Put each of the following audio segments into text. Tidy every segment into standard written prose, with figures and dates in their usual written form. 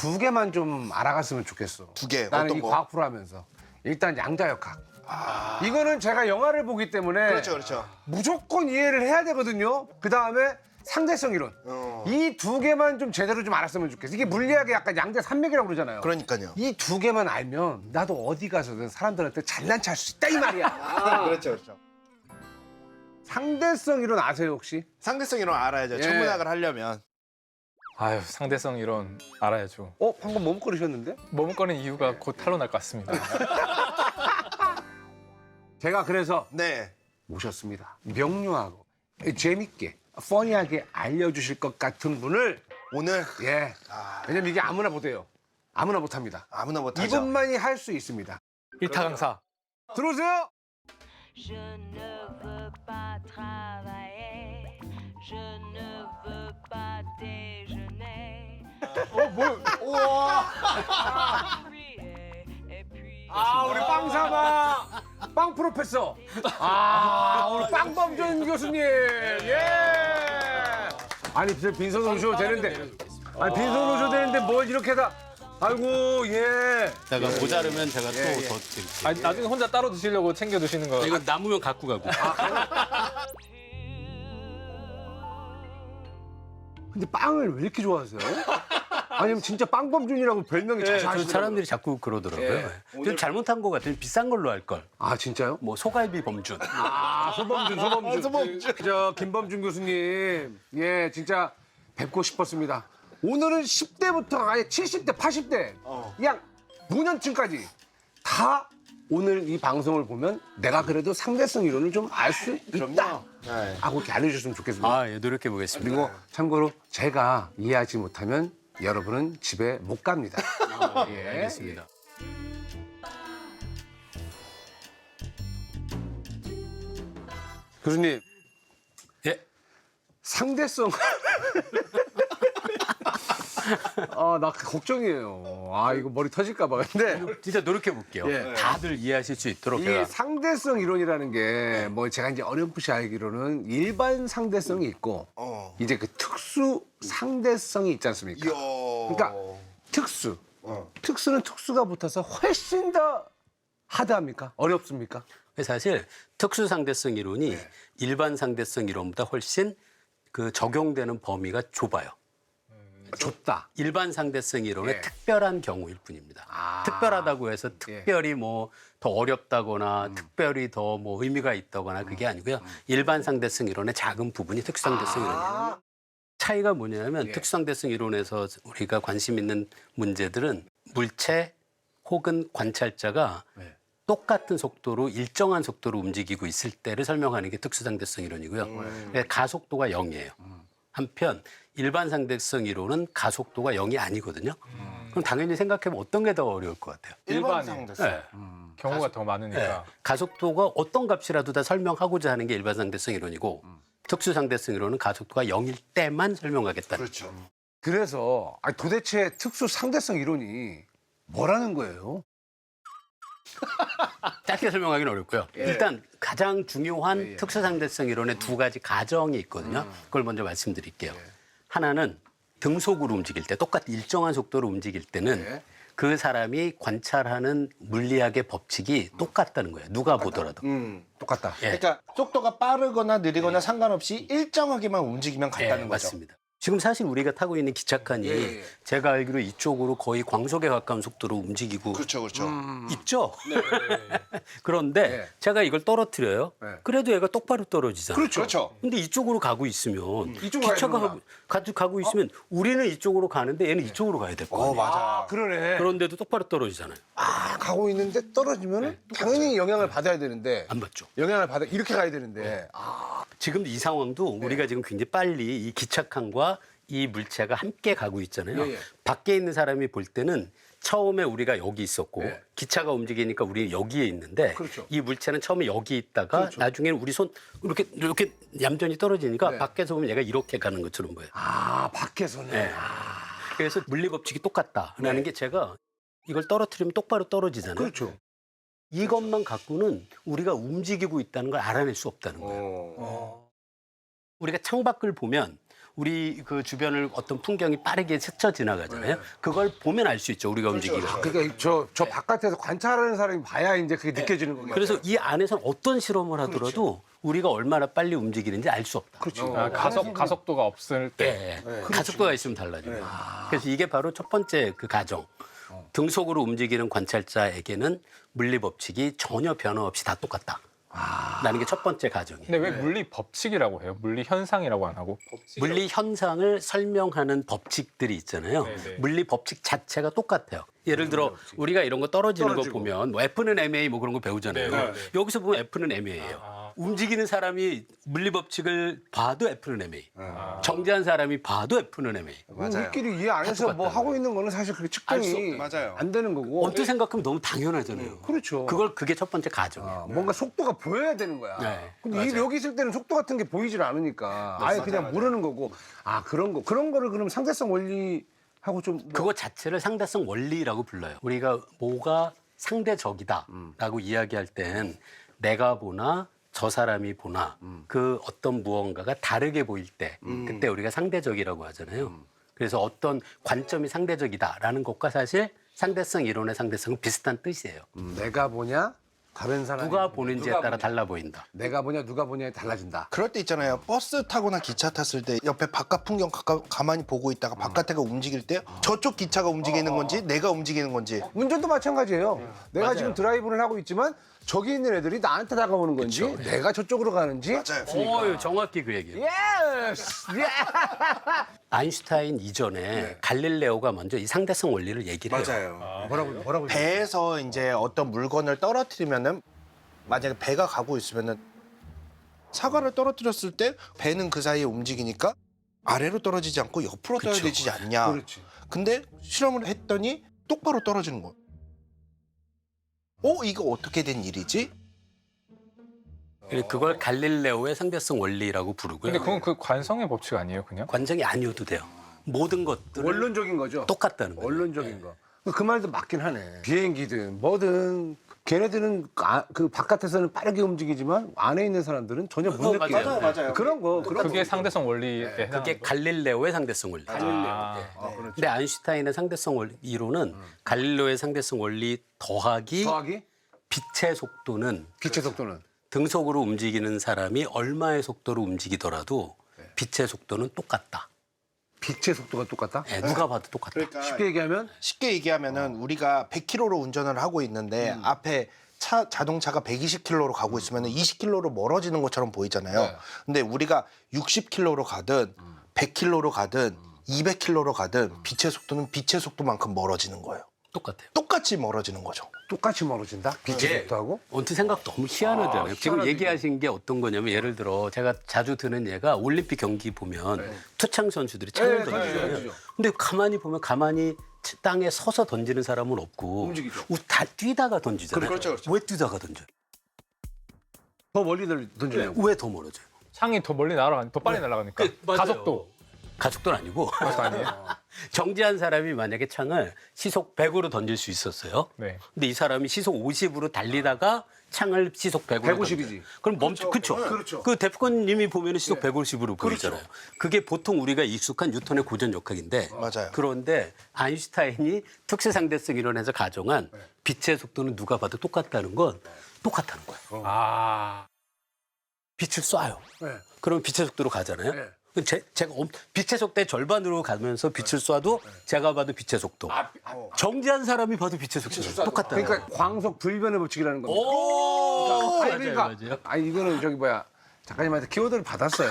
두 개만 좀 알아갔으면 좋겠어. 두 개, 나는 어떤 이 거? 과학 프로 하면서 일단 양자역학. 이거는 제가 영화를 보기 때문에 그렇죠, 그렇죠. 무조건 이해를 해야 되거든요. 그 다음에 상대성 이론. 이 두 개만 좀 제대로 좀 알았으면 좋겠어. 이게 물리학의 약간 양자 산맥이라고 그러잖아요. 그러니까요. 이 두 개만 알면 나도 어디 가서든 사람들한테 잘난 체 할 수 있다 이 말이야. 그렇죠, 그렇죠. 상대성 이론 아세요 혹시? 상대성 이론 알아야죠. 예. 천문학을 하려면. 아유, 상대성 이론 알아야죠. 방금 머뭇거리셨는데? 머뭇거리는 이유가 곧 탄로날 것 같습니다. 제가 그래서 네. 모셨습니다. 명료하고 재밌게 퍼니하게 알려주실 것 같은 분을 오늘 예. 왜냐면 이게 아무나 못해요. 아무나 못합니다. 아무나 못하죠. 이분만이 할 수 있습니다. 일타 강사. 들어오세요. Je ne veux pas travailler, je ne veux pas déjeuner. Et puis, 우리 빵사마 빵 프로페서. 우리 빵범준 교수님. 예. 아니 빈손으로 오셔도 되는데. 아니 빈손으로 오셔도 되는데 뭘 이렇게 다. 아이고 예. 제가 모자르면 제가 또 예. 더 드릴게요. 아니, 나중에 혼자 따로 드시려고 챙겨 드시는 거. 이거 남으면 갖고 가고. 근데 빵을 왜 이렇게 좋아하세요? 아니면 진짜 빵범준이라고 별명이 저 자자하시더라고요. 사람들이 자꾸 그러더라고요. 예. 좀 잘못한 것 같아요. 비싼 걸로 할 걸. 아 진짜요? 뭐 소갈비 범준. 소범준. 저 김범준 교수님, 예, 진짜 뵙고 싶었습니다. 오늘은 10대부터 아예 70대, 80대, 그냥 노년층까지 다 오늘 이 방송을 보면 내가 그래도 상대성 이론을 좀 알 수 있다 네. 하고 이렇게 알려주셨으면 좋겠습니다. 아, 예, 노력해 보겠습니다. 그리고 참고로 제가 이해하지 못하면 여러분은 집에 못 갑니다. 예. 알겠습니다. 교수님, 예. 상대성. 나 걱정이에요. 이거 머리 터질까봐. 근데 진짜 노력해 볼게요. 예. 다들 이해하실 수 있도록 이 제가. 상대성 이론이라는 게 뭐 제가 이제 어렴풋이 알기로는 일반 상대성이 있고 이제 그 특수 상대성이 있지 않습니까? 이야. 그러니까 특수. 특수는 특수가 붙어서 훨씬 더 하드합니까? 어렵습니까? 사실 특수 상대성 이론이 일반 상대성 이론보다 훨씬 그 적용되는 범위가 좁아요. 좁다. 일반 상대성 이론의 예. 특별한 경우일 뿐입니다. 특별하다고 해서 특별히 뭐 더 어렵다거나 특별히 더 뭐 의미가 있다거나 그게 아니고요. 일반 상대성 이론의 작은 부분이 특수 상대성 이론이에요. 차이가 뭐냐면 예. 특수 상대성 이론에서 우리가 관심 있는 문제들은 물체 혹은 관찰자가 네. 똑같은 속도로 일정한 속도로 움직이고 있을 때를 설명하는 게 특수 상대성 이론이고요. 가속도가 0이에요. 한편 일반 상대성 이론은 가속도가 0이 아니거든요. 그럼 당연히 생각해보면 어떤 게 더 어려울 것 같아요? 일반 일반이. 상대성. 네. 경우가 더 많으니까. 가속도가 어떤 값이라도 다 설명하고자 하는 게 일반 상대성 이론이고 특수 상대성 이론은 가속도가 0일 때만 설명하겠다는 그렇죠. 그래서 도대체 특수 상대성 이론이 뭐라는 거예요? 짧게 설명하기는 어렵고요. 일단 가장 중요한 예. 특수 상대성 이론의 두 가지 가정이 있거든요. 그걸 먼저 말씀드릴게요. 하나는 등속으로 움직일 때 똑같이 일정한 속도로 움직일 때는 예. 그 사람이 관찰하는 물리학의 법칙이 똑같다는 거예요. 누가 보더라도. 똑같다. 예. 그러니까 속도가 빠르거나 느리거나 상관없이 일정하게만 움직이면 예, 같다는 거죠. 맞습니다. 지금 사실 우리가 타고 있는 기착칸이 예. 제가 알기로 이쪽으로 거의 광속에 가까운 속도로 움직이고 그렇죠, 그렇죠. 있죠. 그런데 예. 제가 이걸 떨어뜨려요. 예. 그래도 얘가 똑바로 떨어지잖아요. 그렇죠. 근데 이쪽으로 가고 있으면 이쪽으로 기차가 가야 가고 있으면 우리는 이쪽으로 가는데 얘는 이쪽으로 가야 될 거 아니에요. 맞아. 그러네. 그런데도 똑바로 떨어지잖아요. 가고 있는데 떨어지면 당연히 영향을 받아야 되는데 안 받죠. 영향을 받아 이렇게 가야 되는데 지금 이 상황도 우리가 지금 굉장히 빨리 이 기착칸과 이 물체가 함께 가고 있잖아요. 예, 예. 밖에 있는 사람이 볼 때는 처음에 우리가 여기 있었고 예. 기차가 움직이니까 우리 여기에 있는데 그렇죠. 이 물체는 처음에 여기 있다가 나중에는 우리 손 이렇게 얌전히 떨어지니까 네. 밖에서 보면 얘가 이렇게 가는 것처럼 보여요. 밖에서는 네. 그래서 물리 법칙이 똑같다라는 게 제가 이걸 떨어뜨리면 똑바로 떨어지잖아요. 그렇죠. 이것만 갖고는 우리가 움직이고 있다는 걸 알아낼 수 없다는 거예요. 우리가 창밖을 보면 우리 그 주변을 어떤 풍경이 빠르게 스쳐 지나가잖아요. 그걸 보면 알 수 있죠. 우리가 움직이는 거. 그러니까 저 바깥에서 관찰하는 사람이 봐야 이제 그게 느껴지는 거겠죠. 그래서 이 안에서는 어떤 실험을 하더라도 우리가 얼마나 빨리 움직이는지 알 수 없다. 그렇죠. 아, 가속도가 없을 때. 가속도가 있으면 달라져요. 그래서 이게 바로 첫 번째 그 가정. 등속으로 움직이는 관찰자에게는 물리 법칙이 전혀 변화 없이 다 똑같다. 라는 게 첫 번째 가정이에요. 근데 왜 물리 법칙이라고 해요? 물리 현상이라고 안 하고? 물리 현상을 설명하는 법칙들이 있잖아요. 네네. 물리 법칙 자체가 똑같아요. 예를 들어 우리가 이런 거 떨어지는 거 보면 뭐 F는 ma 뭐 그런 거 배우잖아요. 네네. 여기서 보면 F는 ma예요. 움직이는 사람이 물리 법칙을 봐도 F는 ma. 정지한 사람이 봐도 F는 ma. 우리끼리 이해 안 해서 뭐 하고 있는 거는 사실 그게 측정이 맞아요. 안 되는 거고. 언뜻 생각하면 너무 당연하잖아요. 그렇죠. 그게 첫 번째 가정이에요. 뭔가 속도가 보여야 되는 거야. 네, 근데 여기 있을 때는 속도 같은 게 보이질 않으니까 아예 그냥 모르는 거고. 아 그런 거를 그럼 상대성 원리하고 좀 뭐. 그거 자체를 상대성 원리라고 불러요. 우리가 뭐가 상대적이다라고 이야기할 땐 내가 보나 저 사람이 보나 그 어떤 무언가가 다르게 보일 때 그때 우리가 상대적이라고 하잖아요. 그래서 어떤 관점이 상대적이다라는 것과 사실 상대성 이론의 상대성은 비슷한 뜻이에요. 내가 보냐 다른 사람이 누가 보는지에 누가 따라 보냐. 달라 보인다. 내가 보냐 누가 보냐에 달라진다. 그럴 때 있잖아요. 버스 타거나 기차 탔을 때 옆에 바깥 풍경 가만히 보고 있다가 바깥에가 움직일 때 저쪽 기차가 움직이는 건지 내가 움직이는 건지 운전도 마찬가지예요. 내가 지금 드라이브를 하고 있지만 저기 있는 애들이 나한테 다가오는 건지 내가 저쪽으로 가는지. 맞아요. 정확히 그 얘기예요. 예스. 예. 아인슈타인 이전에 갈릴레오가 먼저 이 상대성 원리를 얘기를 해요. 맞아요. 뭐라고? 배에서 이제 어떤 물건을 떨어뜨리면은 만약에 배가 가고 있으면은 사과를 떨어뜨렸을 때 배는 그 사이에 움직이니까 아래로 떨어지지 않고 옆으로 떨어지지 않냐. 그렇지. 근데 실험을 했더니 똑바로 떨어지는 거예요. 이거 어떻게 된 일이지? 그걸 갈릴레오의 상대성 원리라고 부르고요. 근데 그건 그 관성의 법칙 아니에요, 그냥? 관정이 아니어도 돼요. 모든 것들은 원론적인 거죠. 똑같다는 거예요. 원론적인 거. 그 말도 맞긴 하네. 비행기든 뭐든 걔네들은 그 바깥에서는 빠르게 움직이지만 안에 있는 사람들은 전혀 못 느껴요. 맞아요. 그런 거. 그게 상대성 원리에 해당하는 그게 거예요? 갈릴레오의 상대성 원리. 근데 아인슈타인의 상대성 원리 이론은 갈릴레오의 상대성 원리 더하기 더하기 빛의 속도는 빛의 속도는 등속으로 움직이는 사람이 얼마의 속도로 움직이더라도 빛의 속도는 똑같다. 빛의 속도가 똑같다? 네, 누가 봐도 똑같다. 그러니까 쉽게 얘기하면 우리가 100km로 운전을 하고 있는데 앞에 자동차가 120km로 가고 있으면 20km로 멀어지는 것처럼 보이잖아요. 네. 근데 우리가 60km로 가든 100km로 가든 200km로 가든 빛의 속도는 빛의 속도만큼 멀어지는 거예요. 똑같아요. 똑같이 멀어지는 거죠. 똑같이 멀어진다? 빛의 속도하고? 언뜻 생각 너무 희한하잖아요. 지금 얘기하신 게 어떤 거냐면 예를 들어 제가 자주 드는 예가 올림픽 경기 보면 투창 선수들이 창을 던지잖아요. 던지죠. 근데 가만히 보면 땅에 서서 던지는 사람은 없고 움직이죠. 다 뛰다가 던지잖아요. 그렇죠. 왜 뛰다가 던져요? 더 멀리 던지려고. 왜 더 멀어져요? 창이 더 멀리 더 빨리 날아가니까. 맞아요. 가속도. 가속도는 아니고 그것도 아니에요? 정지한 사람이 만약에 창을 시속 100으로 던질 수 있었어요. 네. 근데 이 사람이 시속 50으로 달리다가 창을 시속 100으로 150이지. 그럼 그렇죠. 그 대표님이 보면 시속 150으로 보이잖아요. 그게 보통 우리가 익숙한 뉴턴의 고전 역학인데 맞아요. 그런데 아인슈타인이 특수 상대성 이론에서 가정한 빛의 속도는 누가 봐도 똑같다는 건 똑같다는 거예요. 아. 빛을 쏴요. 네. 그러면 빛의 속도로 가잖아요. 네. 제가 빛의 속도의 절반으로 가면서 빛을 쏴도 제가 봐도 빛의 속도. 정지한 사람이 봐도 빛의 속도 똑같다는 거예요. 그러니까 광속 불변의 법칙이라는 겁니다. 오! 아니, 그러니까, 맞아요. 아니 이거는 저기 뭐야 작가님한테 키워드를 받았어요.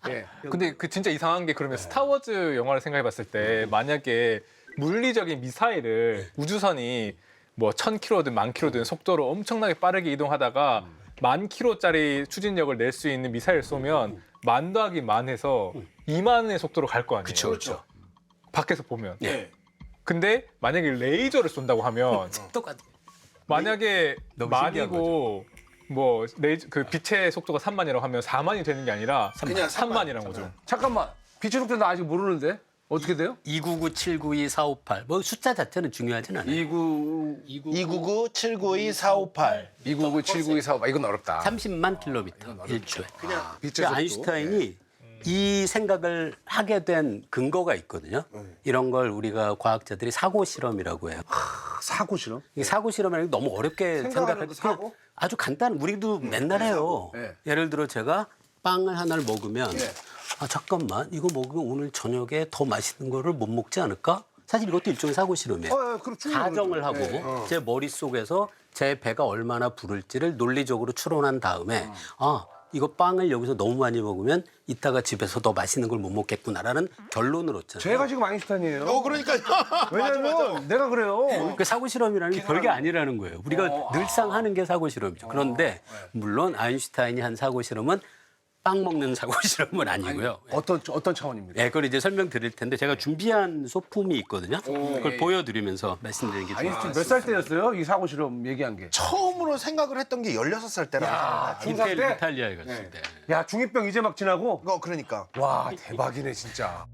예. 근데 그 진짜 이상한 게 그러면 스타워즈 영화를 생각해 봤을 때 만약에 물리적인 미사일을 우주선이 뭐 1000km든 10,000km든 속도로 엄청나게 빠르게 이동하다가 10,000km짜리 추진력을 낼 수 있는 미사일 쏘면 만 더하기 만 해서 2만의 속도로 갈 거 아니에요. 그렇죠. 밖에서 보면. 예. 근데 만약에 레이저를 쏜다고 하면 똑같아. 만약에 너무 만이고 뭐 그 빛의 속도가 3만이라고 하면 4만이 되는 게 아니라 그냥 3만이란 거죠. 잠깐만 빛의 속도 나 아직 모르는데 어떻게 돼요? 299, 792, 458. 뭐 숫자 자체는 중요하진 않아요. 299, 792, 458. 299, 792, 4 이건 어렵다. 30만 킬로미터 1초에. 빛의 그러니까 속도. 아인슈타인이 이 생각을 하게 된 근거가 있거든요. 이런 걸 우리가 과학자들이 사고 실험이라고 해요. 사고 실험? 이 사고 실험이라는 게 너무 어렵게 생각하는 생각하기 거 사고? 아주 간단. 우리도 맨날 해요. 네. 예를 들어 제가 빵을 하나를 먹으면 네. 아 잠깐만 이거 먹으면 오늘 저녁에 더 맛있는 거를 못 먹지 않을까? 사실 이것도 일종의 사고 실험이에요. 그럼 충분히 가정을 하고 네. 제 머릿속에서 제 배가 얼마나 부를지를 논리적으로 추론한 다음에 아 이거 빵을 여기서 너무 많이 먹으면 이따가 집에서 더 맛있는 걸 못 먹겠구나라는 결론을 얻잖아요. 제가 지금 아인슈타인이에요. 그러니까요. 왜냐면 내가 그래요. 그 사고 실험이라는 게 별게 아니라는 거예요. 우리가 늘상 하는 게 사고 실험이죠. 그런데 물론 아인슈타인이 한 사고 실험은 빵 먹는 사고 실험은 아니고요. 어떤 차원입니까? 네, 그걸 이제 설명드릴 텐데 제가 준비한 소품이 있거든요. 그걸 보여드리면서 말씀드리는 게 좋아요. 아인슈타인 몇 살 때였어요? 이 사고 실험 얘기한 게. 처음으로 생각을 했던 게 16살 때라고 생각해요. 중삼 때? 이탈리아에 갔을 때. 야 중이병 이제 막 지나고. 그러니까. 와 대박이네 진짜.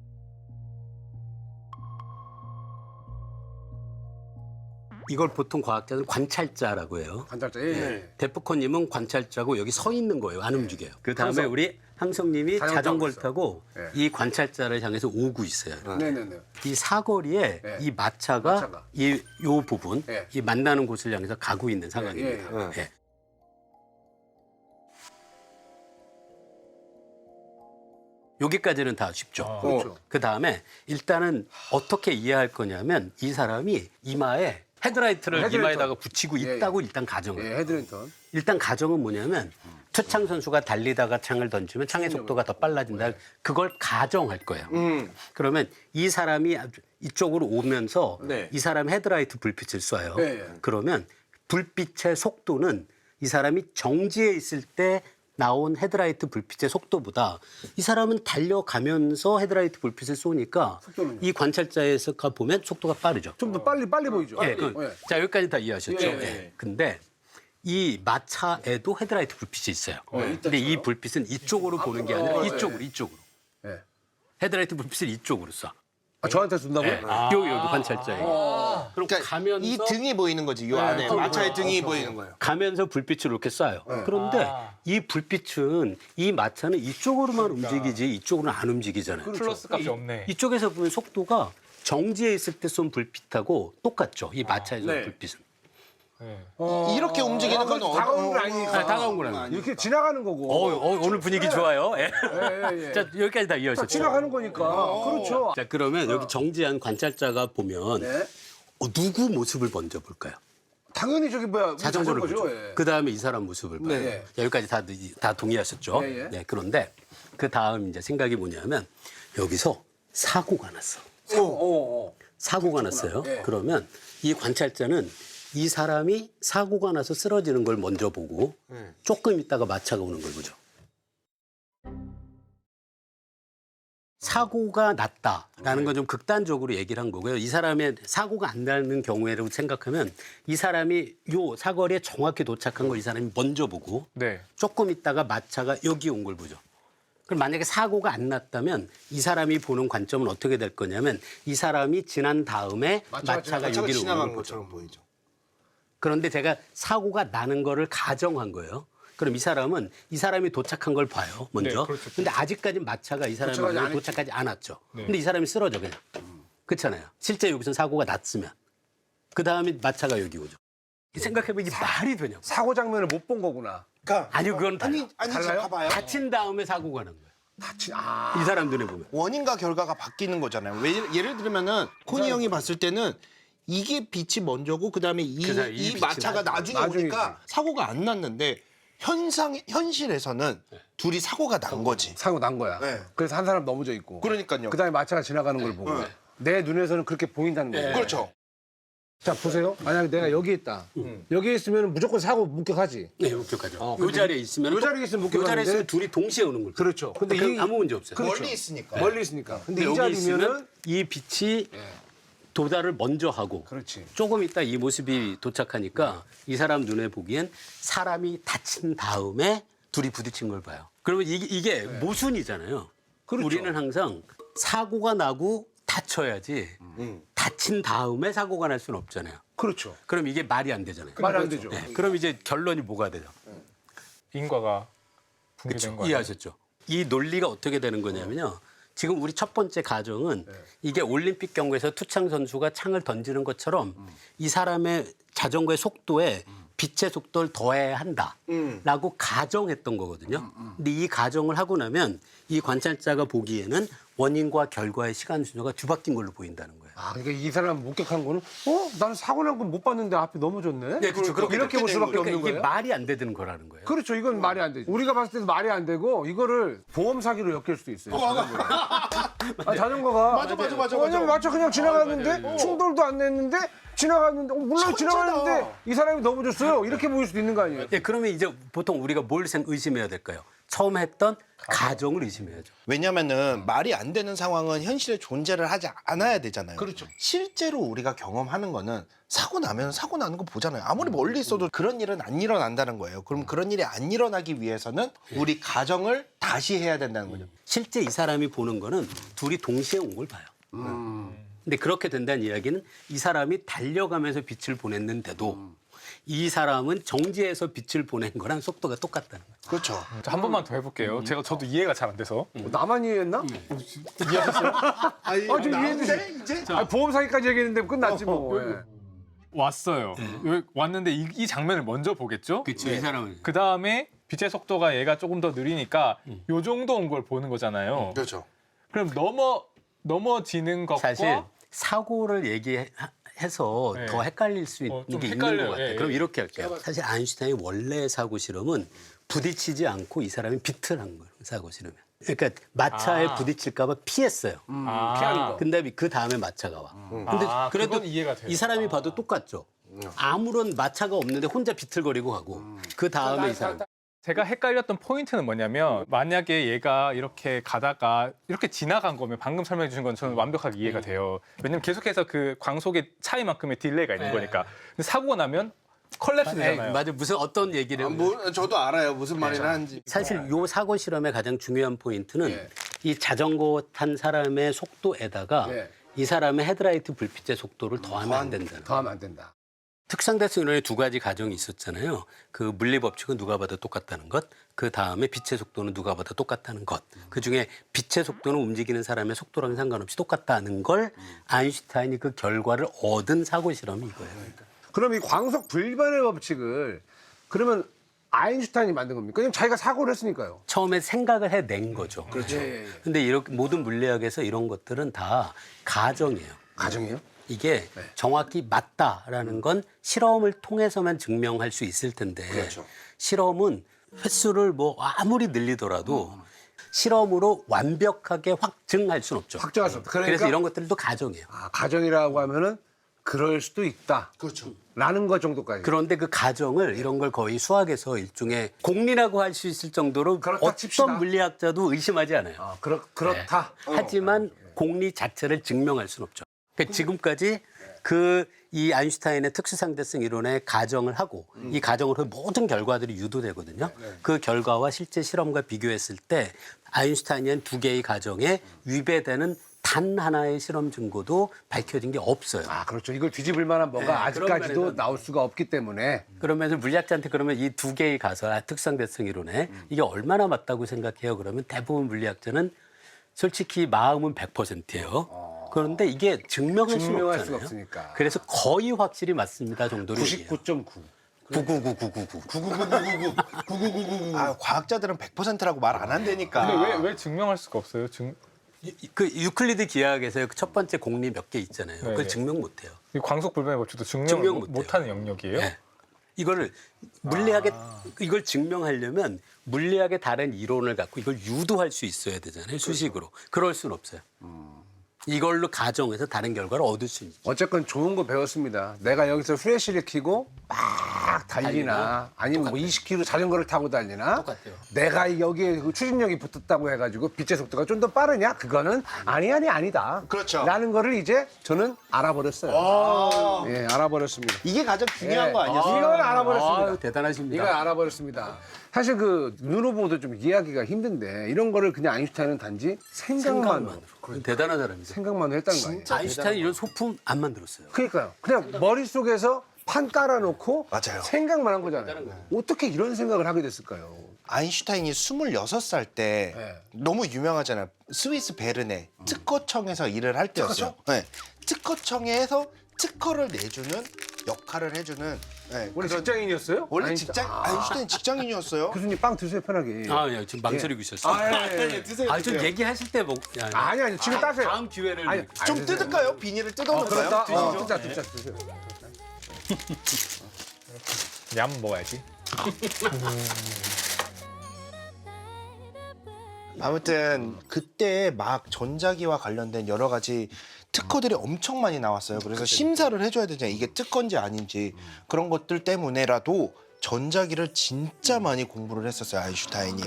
이걸 보통 과학자들은 관찰자라고 해요. 관찰자. 예. 데프콘님은 관찰자고 여기 서 있는 거예요. 안 움직여요. 그 다음에 항상. 우리 항성님이 자전거 자전거를 타고 타고 네. 이 관찰자를 향해서 오고 있어요. 네네네. 이 사거리에 네. 이 마차가 요 부분, 네. 이 만나는 곳을 향해서 가고 있는 상황입니다. 예, 예. 여기까지는 다 쉽죠. 그렇죠. 그 다음에 일단은 어떻게 이해할 거냐면 이 사람이 이마에 헤드라이트를 헤드라이트. 이마에다가 붙이고 예, 있다고 일단 가정을 해요. 예, 헤드랜턴. 일단 가정은 뭐냐면 투창 선수가 달리다가 창을 던지면 창의 속도가 더 빨라진다. 그걸 가정할 거예요. 그러면 이 사람이 이쪽으로 오면서 네. 이 사람 헤드라이트 불빛을 쏴요. 네, 네. 그러면 불빛의 속도는 이 사람이 정지해 있을 때 나온 헤드라이트 불빛의 속도보다 이 사람은 달려가면서 헤드라이트 불빛을 쏘니까 속도는요? 이 관찰자에서 보면 속도가 빠르죠. 좀 더 빨리 보이죠. 예, 자 여기까지 다 이해하셨죠. 예, 예. 예. 근데 이 마차에도 헤드라이트 불빛이 있어요. 근데 이 불빛은 이쪽으로 보는 게 아니라 이쪽으로. 예. 헤드라이트 불빛을 이쪽으로 쏴. 아, 저한테 준다고요? 예. 여기 관찰자에게. 그럼 그러니까 가면서 이 등이 보이는 거지. 요 안에 마차의 등이 보이는 거예요. 가면서 불빛을 이렇게 쏴요. 그런데 이 불빛은 이 마차는 이쪽으로만 움직이지 이쪽으로는 안 움직이잖아요. 플러스 값이 없네. 이쪽에서 보면 속도가 정지해 있을 때 쏜 불빛하고 똑같죠. 이 마차에서 쏜 네. 불빛은. 네. 이렇게 움직이는 건 다가오는 건 아니니까. 다가온 건 아니에요. 이렇게 지나가는 거고. 오늘 분위기 좋아요. 예. 예, 예. 자, 여기까지 다 이해하셨죠? 지나가는 거니까. 그렇죠. 자, 그러면 여기 정지한 관찰자가 보면 네. 누구 모습을 먼저 볼까요? 당연히 저기 뭐야. 자전거를 자전거죠. 보죠. 예. 그 다음에 이 사람 모습을 봐요. 네. 자, 여기까지 다 동의하셨죠? 예, 예. 네, 그런데 그 다음 이제 생각이 뭐냐면 여기서 사고가 났어. 사고가 났어요. 예. 그러면 이 관찰자는 이 사람이 사고가 나서 쓰러지는 걸 먼저 보고 조금 있다가 마차가 오는 걸 보죠. 사고가 났다라는 건 좀 극단적으로 얘기를 한 거고요. 이 사람의 사고가 안 나는 경우에라고 생각하면 이 사람이 요 사거리에 정확히 도착한 걸 이 사람이 먼저 보고 네. 조금 있다가 마차가 여기 온 걸 보죠. 그럼 만약에 사고가 안 났다면 이 사람이 보는 관점은 어떻게 될 거냐면 이 사람이 지난 다음에 마차가 여기를 오는 지나간 걸 보죠. 것처럼 보이죠. 그런데 제가 사고가 나는 거를 가정한 거예요. 그럼 이 사람은 이 사람이 도착한 걸 봐요, 먼저. 네, 그렇죠. 근데 아직까지 마차가 이 사람이 도착하지 않았지. 도착하지 않았죠. 네. 근데 이 사람이 쓰러져 그냥. 그렇잖아요. 실제 여기서 사고가 났으면. 그 다음에 마차가 여기 오죠. 생각해보면 이게 말이 되냐고. 사고 장면을 못 본 거구나. 그러니까 아니 그건 달라요. 아니 달라요? 봐봐요. 다친 다음에 사고가 난 거예요. 이 사람 눈에 보면. 원인과 결과가 바뀌는 거잖아요. 예를 들면은 코니 형이 봤을 때는 이게 빛이 먼저고 그다음에 이 빛이 마차가 나중에 오니까 나중이니까. 사고가 안 났는데 현실에서는 둘이 사고가 난 거지. 사고 난 거야. 네. 그래서 한 사람 넘어져 있고. 그러니까요. 그다음에 마차가 지나가는 걸 보고. 네. 내 눈에서는 그렇게 보인다는 거예요. 그렇죠. 자 보세요. 만약에 내가 여기 있다. 여기 있으면 무조건 사고 목격하지. 네, 목격하죠. 요 자리에 있으면 요 자리에 있으면 요 자리에 목격하는데. 있으면 둘이 동시에 오는 거죠. 그렇죠. 근데 근데 이 아무 문제 없어요. 그렇죠. 멀리 있으니까. 멀리 있으니까. 근데 이 여기 자리면은 있으면 이 빛이 도달을 먼저 하고 그렇지. 조금 있다 이 모습이 도착하니까 이 사람 눈에 보기엔 사람이 다친 다음에 둘이 부딪힌 걸 봐요. 그러면 이게 모순이잖아요. 그렇죠. 우리는 항상 사고가 나고 다쳐야지 다친 다음에 사고가 날 수는 없잖아요. 그렇죠. 그럼 이게 말이 안 되잖아요. 말이 안 되죠. 네, 그럼 이제 결론이 뭐가 되죠? 인과가 붕괴된 그렇죠. 거예요. 이해하셨죠? 이 논리가 어떻게 되는 거냐면요. 지금 우리 첫 번째 가정은 이게 올림픽 경기에서 투창 선수가 창을 던지는 것처럼 이 사람의 자전거의 속도에 빛의 속도를 더해야 한다라고 가정했던 거거든요. 근데 이 가정을 하고 나면 이 관찰자가 보기에는 원인과 결과의 시간 순서가 뒤바뀐 걸로 보인다는 거예요. 아, 그러니까 이 사람 목격한 거는 나는 사고 난 건 못 봤는데 앞에 넘어졌네. 네, 그렇죠. 그렇게 이렇게 볼 수밖에 그러니까 없는 이게 거예요. 말이 안 되는 거라는 거예요. 그렇죠. 이건 말이 안 되죠. 우리가 봤을 때도 말이 안 되고 이거를 보험 사기로 엮일 수도 있어요. 자전거가 맞아. 왜냐면 마차 그냥 지나갔는데 충돌도 안 냈는데 지나갔는데 물론 지나갔는데 이 사람이 넘어졌어요. 이렇게 보일 수도 있는 거 아니에요? 네, 그러면 이제 보통 우리가 뭘 의심해야 될까요? 처음 했던 가정을 의심해야죠. 왜냐면은 말이 안 되는 상황은 현실에 존재를 하지 않아야 되잖아요. 그렇죠. 실제로 우리가 경험하는 거는 사고 나면 사고 나는 거 보잖아요. 아무리 멀리 있어도 그런 일은 안 일어난다는 거예요. 그럼 그런 일이 안 일어나기 위해서는 우리 가정을 다시 해야 된다는 거죠. 실제 이 사람이 보는 거는 둘이 동시에 온 걸 봐요. 근데 그렇게 된다는 이야기는 이 사람이 달려가면서 빛을 보냈는데도 이 사람은 정지해서 빛을 보낸 거랑 속도가 똑같다는 거예요. 그렇죠. 한 번만 더 해볼게요. 저도 이해가 잘 안 돼서. 나만 이해했나? 좀 이해했는데 이제 보험 사기까지 얘기했는데 끝났지 뭐. 예. 왔어요. 여기 왔는데 이 장면을 먼저 보겠죠? 그렇죠. 이 사람은. 그 다음에 빛의 속도가 얘가 조금 더 느리니까 요 정도 온 걸 보는 거잖아요. 그렇죠. 그럼 넘어지는 것과 사실 사고를 얘기해서 네. 더 헷갈릴 수 있는 좀 게 헷갈려요. 있는 것 같아요. 예, 그럼 예. 이렇게 할게요. 사실 아인슈타인의 원래의 사고 실험은 부딪히지 않고 이 사람이 빛을 한 거예요. 사고 실험이. 그러니까 마차에 부딪힐까 봐 피했어요. 피하는 거. 근데 그 다음에 마차가 와. 근데 그래도 그건 이해가 돼요. 이 사람이 봐도 똑같죠. 아무런 마차가 없는데 혼자 비틀거리고 가고 그 다음에 이 사람. 제가 헷갈렸던 포인트는 뭐냐면 만약에 얘가 이렇게 가다가 이렇게 지나간 거면 방금 설명해 주신 건 저는 완벽하게 이해가 돼요. 왜냐면 계속해서 그 광속의 차이만큼의 딜레이가 있는 거니까. 근데 사고가 나면 컬랩스 되잖아요. 맞아 무슨 어떤 얘기를 저도 알아요. 무슨 말이나 하는지. 사실 요 사고 실험의 가장 중요한 포인트는 이 자전거 탄 사람의 속도에다가 이 사람의 헤드라이트 불빛의 속도를 더하면 안 된다는. 더 하면 안 된다. 특상대성 이론의 두 가지 가정이 있었잖아요. 그 물리 법칙은 누가 봐도 똑같다는 것, 그 다음에 빛의 속도는 누가 봐도 똑같다는 것. 그 중에 빛의 속도는 움직이는 사람의 속도랑 상관없이 똑같다는 걸 아인슈타인이 그 결과를 얻은 사고 실험이 이거예요. 그럼 이 광속 불변의 법칙을 그러면 아인슈타인이 만든 겁니까? 왜냐면 자기가 사고를 했으니까요. 처음에 생각을 해낸 거죠. 그렇죠. 근데 이렇게 모든 물리학에서 이런 것들은 다 가정이에요. 가정이에요? 이게 정확히 맞다라는 건 실험을 통해서만 증명할 수 있을 텐데 실험은 횟수를 뭐 아무리 늘리더라도 실험으로 완벽하게 확증할 수는 없죠. 확정할 수 없다. 그러니까 그래서 이런 것들도 가정이에요. 가정이라고 하면은 그럴 수도 있다. 그렇죠. 라는 것 정도까지. 그런데 그 가정을 이런 걸 거의 수학에서 일종의 공리라고 할 수 있을 정도로 그렇다 어떤 칩시다. 물리학자도 의심하지 않아요. 그렇다. 하지만 공리 자체를 증명할 수는 없죠. 그러니까 지금까지 이 아인슈타인의 특수상대성 이론의 가정을 하고 이 가정으로 모든 결과들이 유도되거든요. 그 결과와 실제 실험과 비교했을 때 아인슈타인이 한 두 개의 가정에 위배되는 단 하나의 실험 증거도 밝혀진 게 없어요. 그렇죠. 이걸 뒤집을 만한 뭐가 아직까지도 나올 수가 없기 때문에. 그러면서 물리학자한테 그러면 이 두 개의 가설, 특수상대성 이론에 이게 얼마나 맞다고 생각해요? 그러면 대부분 물리학자는 솔직히 마음은 100%예요. 그런데 이게 증명할 수가 수가 없잖아요. 없으니까. 그래서 거의 확실히 맞습니다 정도로 얘기해요. 99.9. 9999999. 과학자들은 100%라고 말 안 한다니까. 근데 왜 증명할 수가 없어요? 그 유클리드 기하학에서 첫 번째 공리 몇 개 있잖아요. 그걸 네네. 증명 못해요. 이 광속 불변의 법칙도 증명 증명 못해요. 못하는 영역이에요? 네. 이거를 이걸 증명하려면 물리학의 다른 이론을 갖고 이걸 유도할 수 있어야 되잖아요. 수식으로. 그럴 수는 없어요. 이걸로 가정해서 다른 결과를 얻을 수 있죠. 어쨌건 좋은 거 배웠습니다. 내가 여기서 후레쉬를 켜고 막 달리나 아니면 뭐 20km 자전거를 타고 달리나 똑같아요. 내가 여기에 그 추진력이 붙었다고 해가지고 빛의 속도가 좀 더 빠르냐? 그거는 아니다. 그렇죠. 라는 거를 이제 저는 알아버렸어요. 예, 알아버렸습니다. 이게 가장 중요한 거 아니었어요? 이걸 알아버렸습니다. 아유, 대단하십니다. 이걸 알아버렸습니다. 사실 그 눈으로 보도 좀 이해하기가 힘든데 이런 거를 그냥 아인슈타인은 단지 생각만으로 대단한 사람이죠. 생각만으로 했다는 거 아니에요. 아인슈타인 이런 소품 안 만들었어요. 그러니까요. 그냥 머릿속에서 판 깔아놓고 맞아요. 생각만 한 거잖아요. 어떻게 이런 생각을 하게 됐을까요? 아인슈타인이 26살 때 네. 너무 유명하잖아요. 스위스 베른에 특허청에서 일을 할 때였어요. 네. 특허청에서 특허를 내주는 역할을 해주는 네. 원래 그런- 직장인이었어요? 원래 아인슈타인. 아인슈타인 직장인이었어요. 교수님 빵 드세요 편하게. 예, 지금 망설이고 있었어요. 드세요. 좀 얘기하실 때 먹. 아니 지금 따세요. 다음 기회를. 아니, 좀 드세요. 뜯을까요? 비닐을 뜯어놓을까요? 그렇다. 뜯자 드세요. 얌 먹어야지. 아무튼 그때 막 전자기와 관련된 여러 가지 특허들이 엄청 많이 나왔어요. 그래서 심사를 해줘야 되잖아요. 이게 특허인지 아닌지 그런 것들 때문에라도 전자기를 진짜 많이 공부를 했었어요. 아인슈타인이.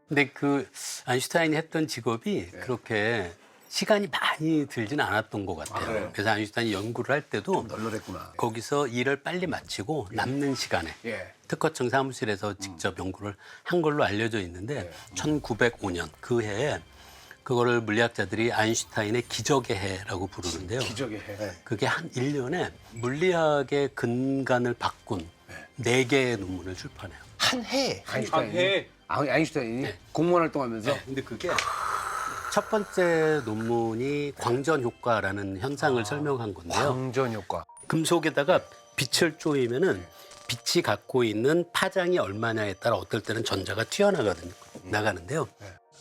근데 그 아인슈타인이 했던 직업이 그렇게 시간이 많이 들지는 않았던 것 같아요. 그래서 아인슈타인이 연구를 할 때도 널널했구나. 거기서 일을 빨리 마치고 남는 시간에 예. 특허청 사무실에서 직접 연구를 한 걸로 알려져 있는데 1905년 그 해에 그거를 물리학자들이 아인슈타인의 기적의 해라고 부르는데요. 기적의 해. 그게 한 1년에 물리학의 근간을 바꾼 4개의 논문을 출판해요. 한 해. 아인슈타인이. 아인슈타인이 공무원 활동하면서 근데 그게 첫 번째 논문이 광전 효과라는 현상을 설명한 건데요. 광전 효과. 금속에다가 빛을 쪼이면은 빛이 갖고 있는 파장이 얼마냐에 따라 어떨 때는 전자가 튀어나가거든요. 나가는데요.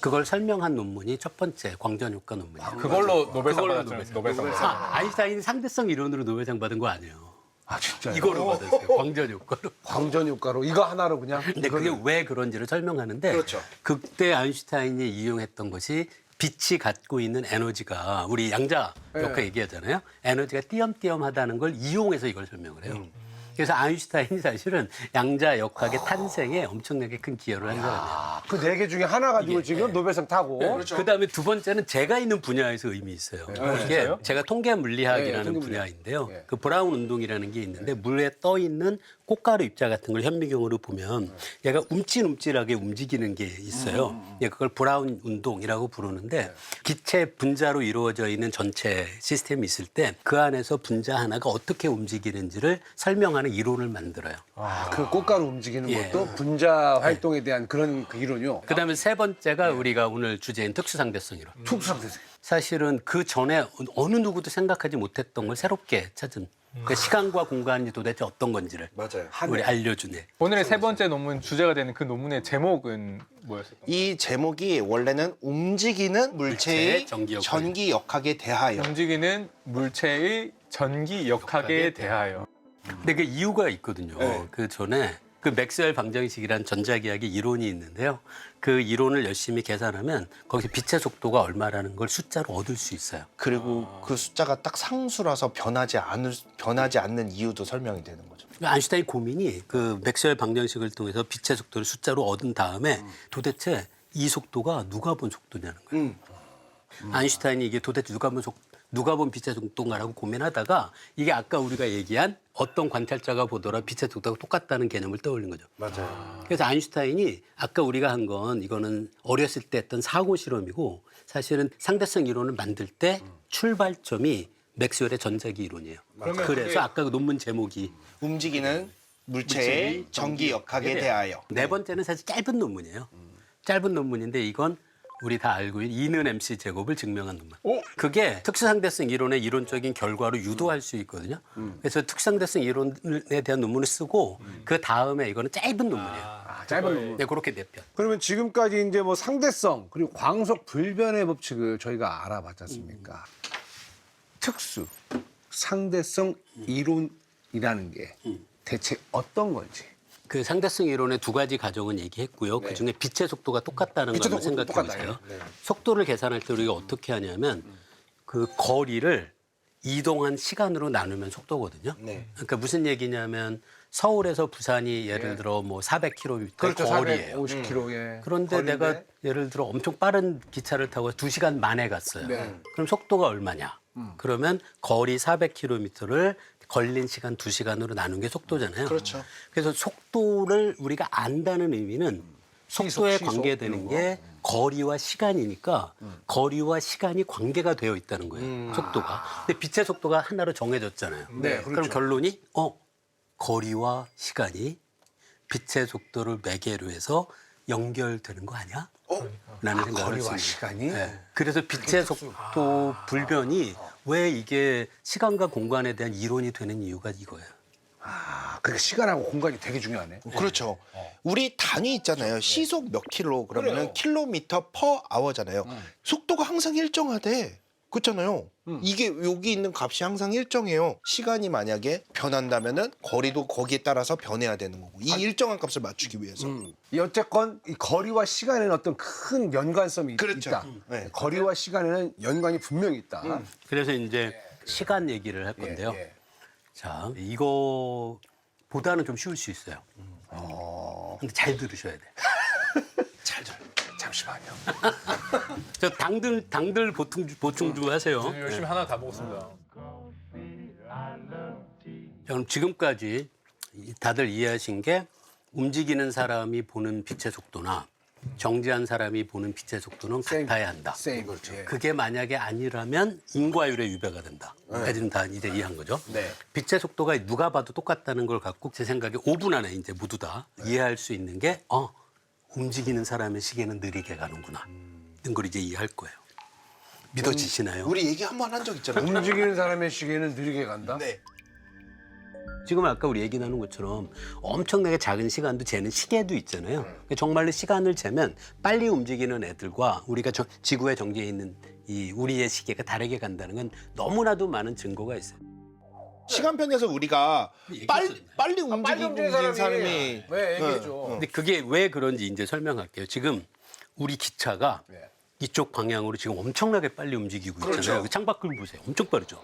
그걸 설명한 논문이 첫 번째 광전 효과 논문이에요. 그걸로 노벨상 그걸로 받았죠. 노벨상. 아인슈타인이 상대성 이론으로 노벨상 받은 거 아니에요. 아 진짜. 이거로 받았어요. 광전 효과로. 광전 효과로 이거 하나로 그냥. 근데 그게 왜 그런지를 설명하는데 그렇죠. 그때 아인슈타인이 이용했던 것이 빛이 갖고 있는 에너지가 우리 양자 역학 얘기하잖아요. 에너지가 띄엄띄엄하다는 걸 이용해서 이걸 설명을 해요. 그래서 아인슈타인이 사실은 양자 역학의 탄생에 엄청나게 큰 기여를 한 사람이에요. 그 4개 중에 하나 가지고 지금 노벨상 타고. 그다음에 두 번째는 제가 있는 분야에서 의미 있어요. 이게 진짜요? 제가 통계 물리학이라는 통계 물리학. 분야인데요. 예. 그 브라운 운동이라는 게 있는데 물에 떠 있는 꽃가루 입자 같은 걸 현미경으로 보면 얘가 움찔움찔하게 움직이는 게 있어요. 예, 그걸 브라운 운동이라고 부르는데 기체 분자로 이루어져 있는 전체 시스템이 있을 때 그 안에서 분자 하나가 어떻게 움직이는지를 설명하는 이론을 만들어요. 그 꽃가루 움직이는 예. 것도 분자 활동에 대한 그런 그 이론이요. 그다음에 세 번째가 우리가 오늘 주제인 특수상대성 이론. 특수상대성. 사실은 그 전에 어느 누구도 생각하지 못했던 걸 새롭게 찾은 그 시간과 공간이 도대체 어떤 건지를 맞아요. 우리 알려주네. 오늘의 세 번째 논문 주제가 되는 그 논문의 제목은 뭐였을까요? 이 제목이 원래는 움직이는 물체의 전기 전기 역학에 대하여. 움직이는 물체의 전기 역학에 대하여. 근데 그 이유가 있거든요. 네. 그 전에 그 맥스웰 방정식이라는 전자기학의 이론이 있는데요. 그 이론을 열심히 계산하면 거기서 빛의 속도가 얼마라는 걸 숫자로 얻을 수 있어요. 그리고 그 숫자가 딱 상수라서 변하지 않는 이유도 설명이 되는 거죠. 아인슈타인 고민이 그 맥스웰 방정식을 통해서 빛의 속도를 숫자로 얻은 다음에 도대체 이 속도가 누가 본 속도냐는 거예요. 아인슈타인이 이게 도대체 누가 본 빛의 속도인가라고 고민하다가 이게 아까 우리가 얘기한 어떤 관찰자가 보더라 빛의 속도가 똑같다는 개념을 떠올린 거죠. 맞아요. 그래서 아인슈타인이 아까 우리가 한 건 이거는 어렸을 때 했던 사고 실험이고 사실은 상대성 이론을 만들 때 출발점이 맥스웰의 전자기 이론이에요. 그래서 아까 그 논문 제목이 움직이는 물체의 전기 역학에 대하여. 네 번째는 사실 짧은 논문이에요. 짧은 논문인데 이건 우리 다 알고 있는 2는 MC 제곱을 증명한 논문. 그게 특수상대성 이론의 이론적인 결과로 유도할 수 있거든요. 그래서 특수상대성 이론에 대한 논문을 쓰고 그 다음에 이거는 짧은 논문이에요. 짧은 논문. 네, 그렇게 네 편. 그러면 지금까지 이제 뭐 상대성 그리고 광속 불변의 법칙을 저희가 알아봤지 않습니까? 특수 상대성 이론이라는 게 대체 어떤 건지. 그 상대성 이론의 두 가지 가정은 얘기했고요. 그중에 빛의 속도가 똑같다는 빛의 걸 속도가 생각해 보세요. 속도를 계산할 때 우리가 어떻게 하냐면 그 거리를 이동한 시간으로 나누면 속도거든요. 네. 그러니까 무슨 얘기냐면 서울에서 부산이 예를 들어 뭐 400km 그렇죠. 거리예요. 450km에. 그런데 내가 예를 들어 엄청 빠른 기차를 타고 2시간 만에 갔어요. 네. 그럼 속도가 얼마냐? 그러면 거리 400km를 걸린 시간 2시간으로 나눈 게 속도잖아요. 그렇죠. 그래서 속도를 우리가 안다는 의미는 속도에 시속, 관계되는 이런 게 거리와 시간이니까 거리와 시간이 관계가 되어 있다는 거예요. 속도가. 근데 빛의 속도가 하나로 정해졌잖아요. 네, 그럼 그렇죠. 결론이 거리와 시간이 빛의 속도를 매개로 해서 연결되는 거 아니야? 라는 생각을 거리와 했습니다. 시간이? 네. 그래서 빛의 속도 불변이 왜 이게 시간과 공간에 대한 이론이 되는 이유가 이거예요. 그러니까 시간하고 공간이 되게 중요하네. 그렇죠. 우리 단위 있잖아요. 시속 몇 킬로 그러면은 킬로미터 퍼 아워잖아요. 속도가 항상 일정하대. 그렇잖아요. 이게 여기 있는 값이 항상 일정해요. 시간이 만약에 변한다면은 거리도 거기에 따라서 변해야 되는 거고. 이 일정한 값을 맞추기 위해서. 이 어쨌건 이 거리와 시간에는 어떤 큰 연관성이 그렇죠. 있다. 네. 거리와 시간에는 연관이 분명히 있다. 그래서 이제 시간 얘기를 할 건데요. 예. 자, 이거보다는 좀 쉬울 수 있어요. 근데 잘 들으셔야 돼. 잠시만요. 저 당들 보충 좀 하세요. 열심히 하나 다 먹었습니다. 그럼 지금까지 다들 이해하신 게 움직이는 사람이 보는 빛의 속도나 정지한 사람이 보는 빛의 속도는 같아야 한다. 세임 그렇죠. 그게 만약에 아니라면 인과율의 위배가 된다. 애들은 다 이제 이해한 거죠. 네. 빛의 속도가 누가 봐도 똑같다는 걸 갖고 제 생각에 5분 안에 이제 모두 다 이해할 수 있는 게 움직이는 사람의 시계는 느리게 가는구나. 이런 걸 이제 이해할 거예요. 믿어지시나요? 우리 얘기 한 번 한 적 있잖아요. 움직이는 사람의 시계는 느리게 간다. 네. 지금 아까 우리 얘기 나눈 것처럼 엄청나게 작은 시간도 재는 시계도 있잖아요. 정말로 시간을 재면 빨리 움직이는 애들과 우리가 지구의 정지에 있는 이 우리의 시계가 다르게 간다는 건 너무나도 많은 증거가 있어요. 시간편에서 우리가 빨리 움직이는 사람이 왜 얘기해줘. 근데 그게 왜 그런지 이제 설명할게요. 지금 우리 기차가 이쪽 방향으로 지금 엄청나게 빨리 움직이고 있잖아요. 그 창밖을 보세요. 엄청 빠르죠.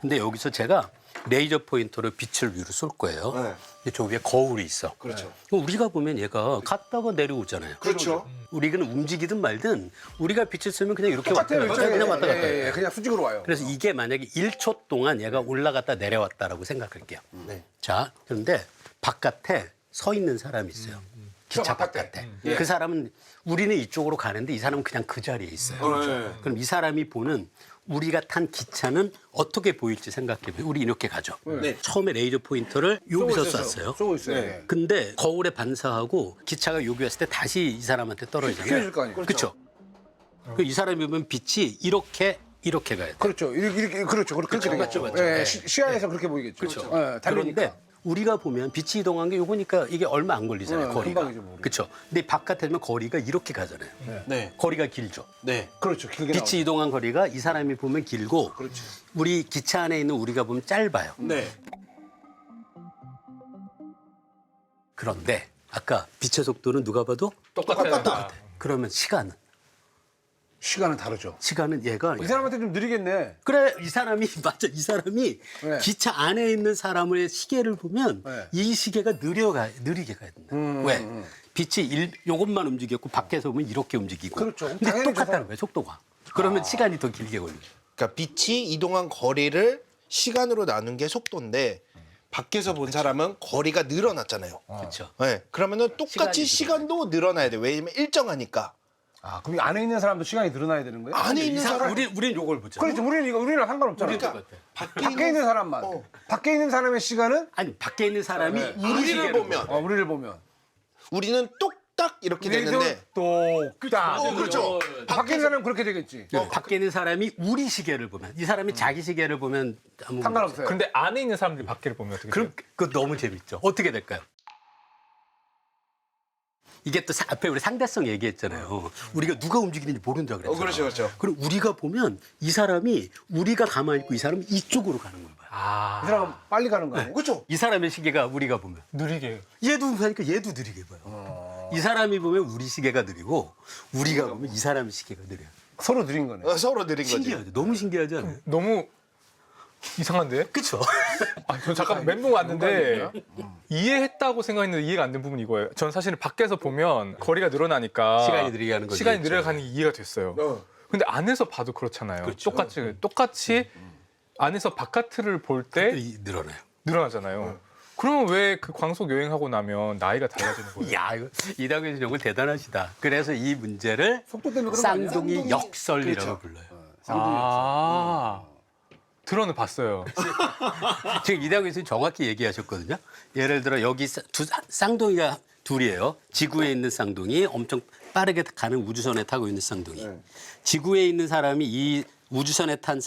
근데 여기서 제가 레이저 포인터로 빛을 위로 쏠 거예요. 근데 저 위에 거울이 있어. 그렇죠. 그럼 우리가 보면 얘가 갔다가 내려오잖아요. 그렇죠. 우리는 움직이든 말든 우리가 빛을 쏘면 그냥 이렇게 왔다 똑같아요. 갔다 그냥 왔다 갔다 해요. 그냥 수직으로 와요. 그래서 이게 만약에 1초 동안 얘가 올라갔다 내려왔다라고 생각할게요. 자, 그런데 바깥에 서 있는 사람이 있어요. 기차 바깥에. 그 사람은 우리는 이쪽으로 가는데 이 사람은 그냥 그 자리에 있어요. 그럼 이 사람이 보는 우리가 탄 기차는 어떻게 보일지 생각해보세요. 우리 이렇게 가죠. 처음에 레이저 포인터를 여기서 쐈어요. 쏘고 있어요. 근데 거울에 반사하고 기차가 여기 왔을 때 다시 이 사람한테 떨어지잖아요. 휘어질 거 아니에요. 그렇죠. 이 사람이 보면 빛이 이렇게 가야 돼요. 그렇죠. 이렇게 그렇죠. 그렇게 되겠죠. 맞죠. 예, 시야에서 그렇게 보이겠죠. 그렇죠. 예, 다르니까. 그런데 우리가 보면 빛이 이동한 게 요거니까 이게 얼마 안 걸리잖아요. 거리가. 금방이죠, 뭐. 그렇죠. 근데 바깥에 되면 거리가 이렇게 가잖아요. 네. 거리가 길죠. 네. 그렇죠. 길게 빛이 이동한 거리가 이 사람이 보면 길고 우리 기차 안에 있는 우리가 보면 짧아요. 네. 그런데 아까 빛의 속도는 누가 봐도 똑같아요. 그러면 시간은 다르죠. 시간은 얘가 이 사람한테 좀 느리겠네. 그래 이 사람이 맞아 이 사람이 네. 기차 안에 있는 사람의 시계를 보면 네. 이 시계가 느리게 가야 된다. 왜? 빛이 요것만 움직였고 밖에서 보면 이렇게 움직이고. 그렇죠. 근데 당연히 똑같다는 거예요 속도가. 그러면 시간이 더 길게 걸려요. 그러니까 빛이 이동한 거리를 시간으로 나눈 게 속도인데 밖에서 본 사람은 거리가 늘어났잖아요. 그렇죠. 네. 그러면은 똑같이 시간도 늘어나야 돼. 왜냐면 일정하니까. 아, 그럼 이 안에 있는 사람도 시간이 늘어나야 되는 거예요? 안에 있는 사람 우린 요걸 보자. 그렇죠. 우리는 상관없잖아. 그러니까 밖에 있는 사람만. 밖에 있는 사람의 시간은 아니 밖에 있는 사람이 우리를 보면 우리를 보면 우리는 똑딱 이렇게 되는데 똑딱. 그렇죠. 밖에 있는 사람은 그렇게 되겠지. 밖에 있는 사람이 우리 시계를 보면 이 사람이 자기 시계를 보면 아무 상관없어요. 근데 안에 있는 사람들이 밖에를 보면 어떻게 그럼 돼요? 그거 너무 재밌죠. 어떻게 될까요? 이게 또 앞에 우리 상대성 얘기했잖아요. 우리가 누가 움직이는지 모른다 그랬잖아요. 그렇죠, 그렇죠. 그럼 우리가 보면 이 사람이 우리가 가만히 있고 이 사람이 이쪽으로 가는 걸 봐요. 아, 이 사람은 빨리 가는 거 아니에요? 그렇죠. 이 사람의 시계가 우리가 보면 느리게. 얘도 보니까 얘도 느리게 봐요. 이 사람이 보면 우리 시계가 느리고 우리가 보면 이 사람의 시계가 느려요. 서로 느린 거네. 서로 느린 거지. 신기하죠. 너무 신기하지 않아요? 너무 이상한데? 그렇죠. 아, 전 잠깐 멘붕 왔는데 이해했다고 생각했는데 이해가 안 된 부분이 이거예요. 전 사실은 밖에서 보면 거리가 늘어나니까 시간이 느리게 가는 걸 시간이 이해했죠. 늘어가는 게 이해가 됐어요. 근데 안에서 봐도 그렇잖아요. 그렇죠. 똑같이 안에서 바깥을 볼 때 늘어나요. 늘어나잖아요. 그러면 왜 그 광속 여행하고 나면 나이가 달라지는 거예요? 야, 이거 이당근 씨 정말 대단하시다. 그래서 이 문제를 속도 때문에 그런 거 아니야? 쌍둥이 역설이라고 그렇죠. 불러요. 아, 들어는 봤어요. 지금 이당근 씨 정확히 얘기하셨거든요. 예를 들어 여기 쌍둥이가 둘이에요. 지구에 있는 쌍둥이, 엄청 빠르게 가는 우주선에 타고 있는 쌍둥이. 지구에 있는 사람이 이 우주선에 탄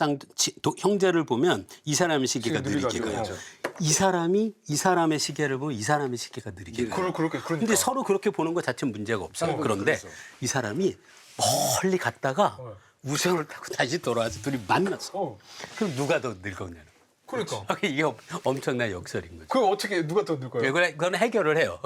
형제를 보면 이 사람의 시계가 느리게 가요. 이 사람의 시계를 보면 이 사람의 시계가 느리게 가요. 그러니까. 근데 서로 그렇게 보는 것 자체는 문제가 없어요. 그런데 이 사람이 멀리 갔다가 우주선을 타고 다시 돌아와서 둘이 만났어. 그럼 누가 더 늙었냐는. 그러니까. 이게 엄청난 역설인 거죠. 그럼 어떻게 누가 더 늙어요? 그건 해결을 해요.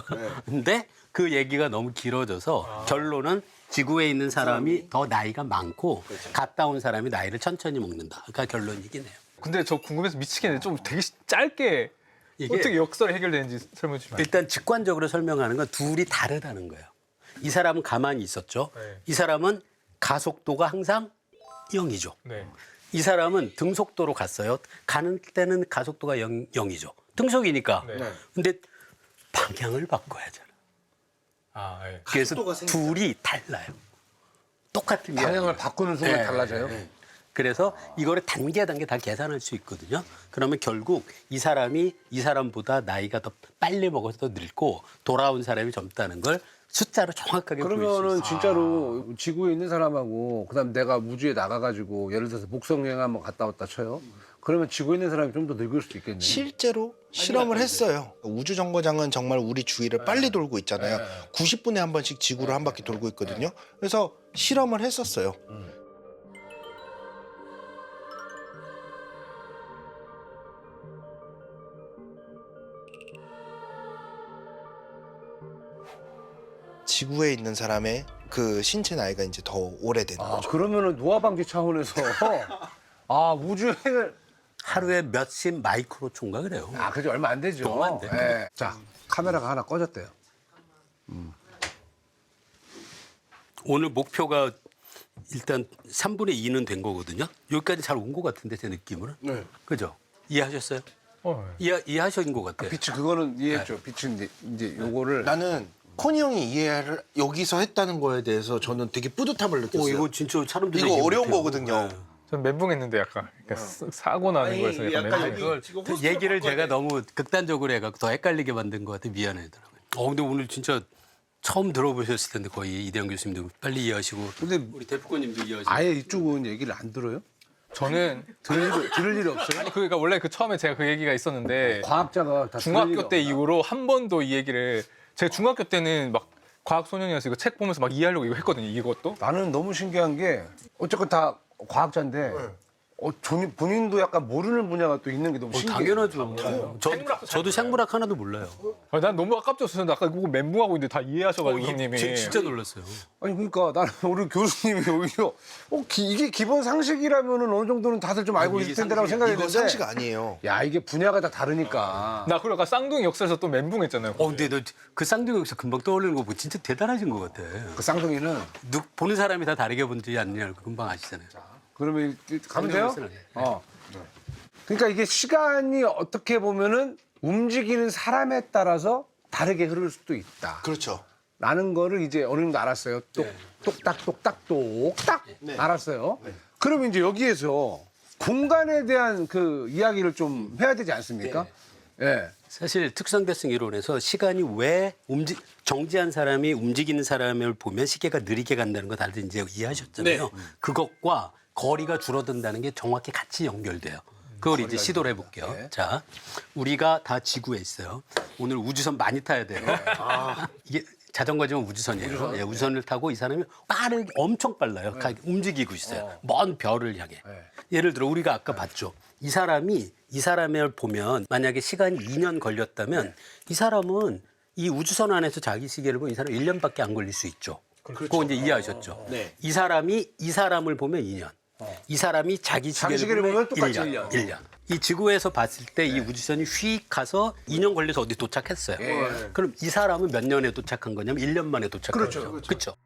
근데 그 얘기가 너무 길어져서 결론은 지구에 있는 사람이 더 나이가 많고 갔다 온 사람이 나이를 천천히 먹는다. 그러니까 결론이긴 해요. 근데 저 궁금해서 미치겠네. 좀 되게 짧게 이게 어떻게 역설이 해결되는지 설명해 주시면. 일단 직관적으로 설명하는 건 둘이 다르다는 거예요. 이 사람은 가만히 있었죠. 네. 이 사람은 가속도가 항상 0이죠. 네. 이 사람은 등속도로 갔어요. 가는 때는 가속도가 0이죠. 등속이니까. 네. 근데 방향을 바꿔야 하잖아. 아, 예. 그래서 가속도가 생기잖아. 둘이 달라요. 똑같은 방향을 바꾸는 순간 네. 달라져요. 그래서 이거를 단계 다 계산할 수 있거든요. 그러면 결국 이 사람이 이 사람보다 나이가 더 빨리 먹어서 더 늙고 돌아온 사람이 젊다는 걸 숫자로 정확하게 보일 수 그러면은 있어요. 진짜로 지구에 있는 사람하고 그다음 내가 우주에 나가가지고 예를 들어서 목성여행 한번 갔다 왔다 쳐요. 그러면 지구에 있는 사람이 좀 더 늙을 수도 있겠네요. 실제로 실험을 했어요. 우주정거장은 정말 우리 주위를 빨리 돌고 있잖아요. 90분에 한 번씩 지구를 한 바퀴 돌고 있거든요. 그래서 실험을 했었어요. 지구에 있는 사람의 그 신체 나이가 이제 더 오래되는 거죠. 그러면은 노화 방지 차원에서 우주여행을 하루에 몇십 마이크로초인가 그래요. 그게 얼마 안 되죠. 너무 안 돼. 예. 자, 카메라가 하나 꺼졌대요. 오늘 목표가 일단 3분의 2는 된 거거든요. 여기까지 잘 온 것 같은데 제 느낌으로는. 네. 그죠? 이해하셨어요? 예. 이해하신 것 같아요. 빛이 그거는 이해했죠. 빛은 이제 요거를 나는 코니 형이 이해를 여기서 했다는 거에 대해서 저는 되게 뿌듯함을 느꼈어요. 이거 진짜 사람들이 이거 이해 어려운 못해요. 거거든요. 전 멘붕했는데 약간 그러니까 사고 나는 거에서 약간 멘붕. 그걸 얘기를 제가 너무 극단적으로 해갖고 더 헷갈리게 만든 것 같아 미안하더라고요. 근데 오늘 진짜 처음 들어보셨을 텐데 거의 이대영 교수님도 빨리 이해하시고 근데 우리 대표님도 이해하시고 아예 이쪽은 얘기를 안 들어요? 저는 들을 일이 없어요? 아니 그러니까 원래 그 처음에 제가 그 얘기가 있었는데 과학자가 다 들을 일이 중학교 때 없나? 이후로 한 번도 이 얘기를 제가 중학교 때는 막 과학 소년이어서 이거 책 보면서 막 이해하려고 이거 했거든요. 이것도. 나는 너무 신기한 게 어쨌건 다 과학자인데 본인도 약간 모르는 분야가 또 있는 게 너무 신기해. 당연하죠. 저도 생물학 하나도 몰라요. 난 너무 아깝죠. 나 아까 그거 멘붕하고 있는데 다 이해하셔가지고 형님이. 진짜 놀랐어요. 아니 그러니까 나는 우리 교수님이 오히려 이게 기본 상식이라면은 어느 정도는 다들 좀 알고 이게 있을 텐데라고 이거 생각했는데 상식 아니에요. 야 이게 분야가 다 다르니까 나 그러니까 쌍둥이 역사에서 또 멘붕했잖아요. 근데 너 그 쌍둥이 역사 금방 떠올리는 거 보고 진짜 대단하신 것 같아. 그 쌍둥이는 보는 사람이 다 다르게 본지 않느냐고 금방 아시잖아요. 그러면 가면 돼요? 쌍둥이 그러니까 이게 시간이 어떻게 보면은 움직이는 사람에 따라서 다르게 흐를 수도 있다. 그렇죠. 라는 거를 이제 어느 정도 알았어요. 똑딱 알았어요. 그러면 이제 여기에서 공간에 대한 그 이야기를 좀 해야 되지 않습니까? 예. 사실 특수상대성 이론에서 시간이 왜 정지한 사람이 움직이는 사람을 보면 시계가 느리게 간다는 거 다들 이제 이해하셨잖아요. 그것과 거리가 줄어든다는 게 정확히 같이 연결돼요. 그걸 이제 시도를 해볼게요. 자, 우리가 다 지구에 있어요. 오늘 우주선 많이 타야 돼요. 이게 자전거지만 우주선이에요. 예, 우주선을 타고 이 사람이 엄청 빨라요. 움직이고 있어요. 먼 별을 향해. 예를 들어 우리가 아까 봤죠. 이 사람을 보면 만약에 시간이 2년 걸렸다면 이 사람은 이 우주선 안에서 자기 시계를 보면 이 사람 1년밖에 안 걸릴 수 있죠. 그거 이제 이해하셨죠. 이 사람을 보면 2년. 이 사람이 자기 시계를 보면 똑같이 1년. 이 지구에서 봤을 때 이 우주선이 휙 가서 2년 걸려서 어디 도착했어요. 그럼 이 사람은 몇 년에 도착한 거냐면 1년 만에 도착한 거죠. 그렇죠.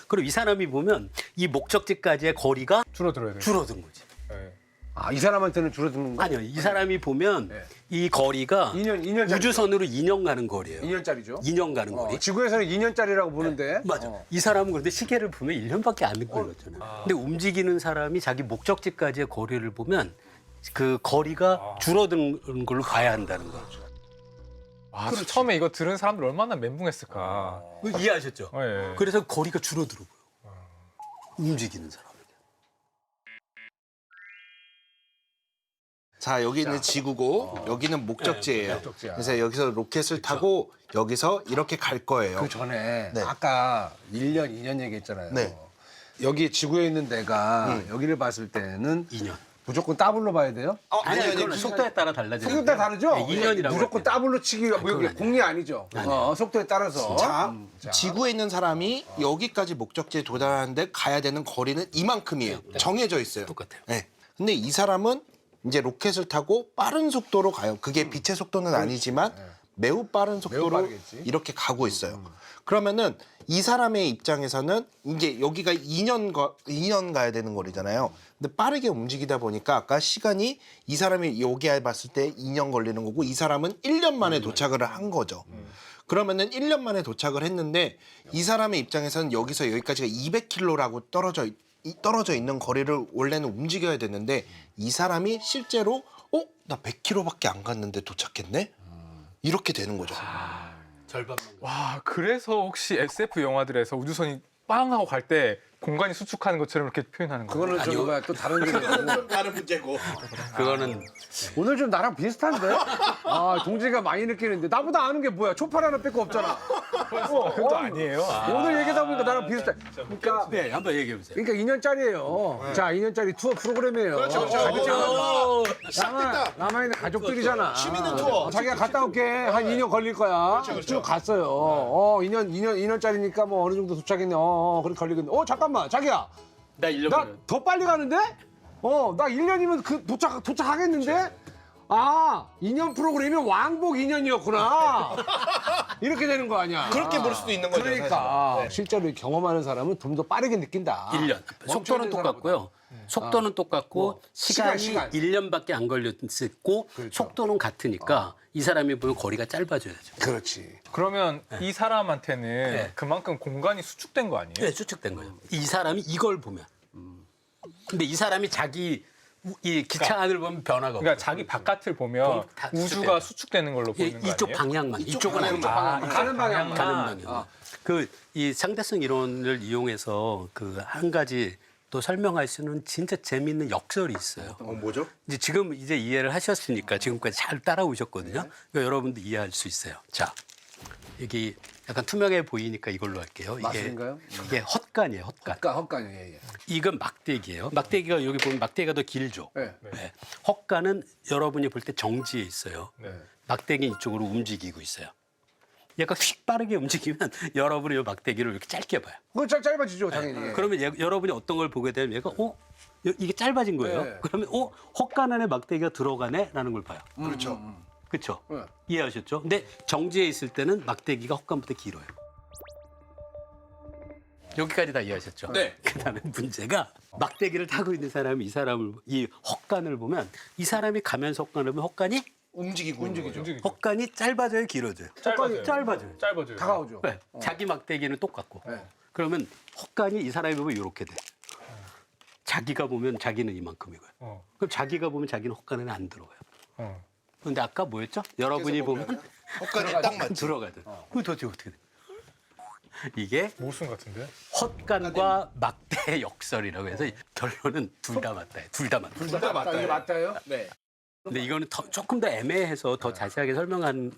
그럼 이 사람이 보면 이 목적지까지의 거리가 줄어들어야 돼. 줄어든 거지. 네. 아, 이 사람한테는 줄어드는 거? 아니요. 이 사람이 보면 네. 이 거리가 2년 우주선으로 2년 가는 거리예요. 2년짜리죠. 2년 가는 거리. 지구에서는 2년짜리라고 보는데. 맞아. 이 사람은 그런데 시계를 보면 1년밖에 안 걸렸잖아요. 근데 움직이는 사람이 자기 목적지까지의 거리를 보면 그 거리가 줄어드는 걸로 봐야 한다는 거죠. 와, 처음에 이거 들은 사람들 얼마나 멘붕했을까. 이해하셨죠? 예. 그래서 거리가 줄어들어요. 움직이는 사람에게. 자, 여기는 지구고 여기는 목적지예요. 목적지야. 그래서 여기서 로켓을 타고 여기서 이렇게 갈 거예요. 그 전에 네. 아까 1년, 2년 얘기했잖아요. 네. 여기 지구에 있는 데가 여기를 봤을 때는 2년. 무조건 더블로 봐야 돼요? 아니, 그건 속도에 따라 달라져요. 속도에 따라 다르죠? 네, 2년이라고. 무조건 더블로 치기가 뭐 그건 여기 공리 아니죠? 속도에 따라서. 자, 자. 지구에 있는 사람이 여기까지 목적지에 도달하는데 가야 되는 거리는 이만큼이에요. 정해져 있어요. 똑같아요. 네. 근데 이 사람은 이제 로켓을 타고 빠른 속도로 가요. 그게 빛의 속도는 아니지만 매우 빠른 속도로 빠르겠지. 이렇게 가고 있어요. 그러면은 이 사람의 입장에서는 이게 여기가 2년 가야 되는 거리잖아요. 근데 빠르게 움직이다 보니까 아까 시간이 이 사람이 여기에 봤을 때 2년 걸리는 거고 이 사람은 1년 만에 도착을 한 거죠. 그러면은 1년 만에 도착을 했는데 이 사람의 입장에서는 여기서 여기까지가 200km라고 떨어져 있는 거리를 원래는 움직여야 되는데 이 사람이 실제로 나 100km밖에 안 갔는데 도착했네? 이렇게 되는 거죠. 절반만. 와, 그래서 혹시 SF 영화들에서 우주선이 빵 하고 갈 때 공간이 수축하는 것처럼 이렇게 표현하는 거예요? 그거는 좀 뭐야, 또 다른 얘기고. 다른 문제고. 그거는 오늘 좀 나랑 비슷한데? 아, 동지가 많이 느끼는데. 나보다 아는 게 뭐야? 초팔 하나 뺄 거 없잖아. 그건 또 아니에요. 오늘 얘기하다 보니까 나랑 비슷해. 그러니까, 네, 한번 얘기해 보세요. 그러니까 2년짜리예요. 자, 2년짜리 투어 프로그램이에요. 그렇죠. 시작됐다. 남아있는 가족들이잖아. 취미는 투어. 자기가 갔다 올게. 한 2년 걸릴 거야. 쭉 갔어요. 2년짜리니까 뭐 어느 정도 도착했네. 그렇게 걸리겠네. 잠깐만, 자기야. 나 1년 나 걸려. 더 빨리 가는데? 나 1년이면 그 도착하겠는데? 2년 프로그램이 왕복 2년이었구나. 이렇게 되는 거 아니야. 그렇게 볼 수도 있는 거죠. 그러니까 실제로 경험하는 사람은 좀 더 빠르게 느낀다. 1년. 속도는 똑같고요. 속도는 똑같고 시간이 시간. 1년밖에 안 걸렸고 속도는 같으니까 이 사람이 보면 거리가 짧아져야죠. 그렇지. 그러면 이 사람한테는 그만큼 공간이 수축된 거 아니에요? 네, 수축된 거예요. 이 사람이 이걸 보면. 근데 이 사람이 자기 이 기차 안을 보면 변화가 그러니까 없어요. 자기 바깥을 보면 다 우주가 수축되는 걸로 보이는 거 이쪽 아니에요? 방향만. 이쪽은 아니고. 가는 방향만. 가는 방향. 이 상대성 이론을 이용해서 그 한 가지 또 설명할 수 있는 진짜 재미있는 역설이 있어요. 뭐죠? 이제 지금 이제 이해를 하셨으니까 지금까지 잘 따라오셨거든요. 그러니까 여러분도 이해할 수 있어요. 자, 여기 약간 투명해 보이니까 이걸로 할게요. 마술인가요? 이게 헛간이에요. 헛간. 헛간이. 예. 이건 막대기예요. 막대기가 여기 보면 막대기가 더 길죠. 네. 네. 헛간은 여러분이 볼 때 정지에 있어요. 네. 막대기 이쪽으로 움직이고 있어요. 얘가 휙 빠르게 움직이면 여러분이 이 막대기를 이렇게 짧게 봐요. 그거 짧아지죠, 당연히. 그러면 여러분이 어떤 걸 보게 되면 얘가 이게 짧아진 거예요. 네. 그러면 헛간 안에 막대기가 들어가네라는 걸 봐요. 그렇죠. 그렇죠? 네. 이해하셨죠? 근데 정지해 있을 때는 막대기가 헛간보다 길어요. 여기까지 다 이해하셨죠? 네. 그다음에 문제가 막대기를 타고 있는 사람이 이 헛간을 보면 이 사람이 가면서 헛간을 보면 헛간이 움직이죠. 헛간이 짧아져요, 길어져요? 짧아져요. 짧아져요. 짧아져요. 다가오죠. 네. 자기 막대기는 똑같고. 네. 그러면 헛간이 이 사람이 보면 이렇게 돼. 자기가 보면 자기는 이만큼이고요. 그럼 자기가 보면 자기는 헛간에는 안 들어가요. 그런데 아까 뭐였죠? 여러분이 보면 헛간에 딱 맞죠. 들어가든. 그거 도대체 어떻게 돼? 이게 모순 같은데? 헛간과 막대의 역설이라고 해서 결론은 둘 다 맞다. 둘 다 맞다. 둘 다 맞다. 이게 맞다요? 네. 근데 이거는 조금 더 애매해서 더 자세하게 설명안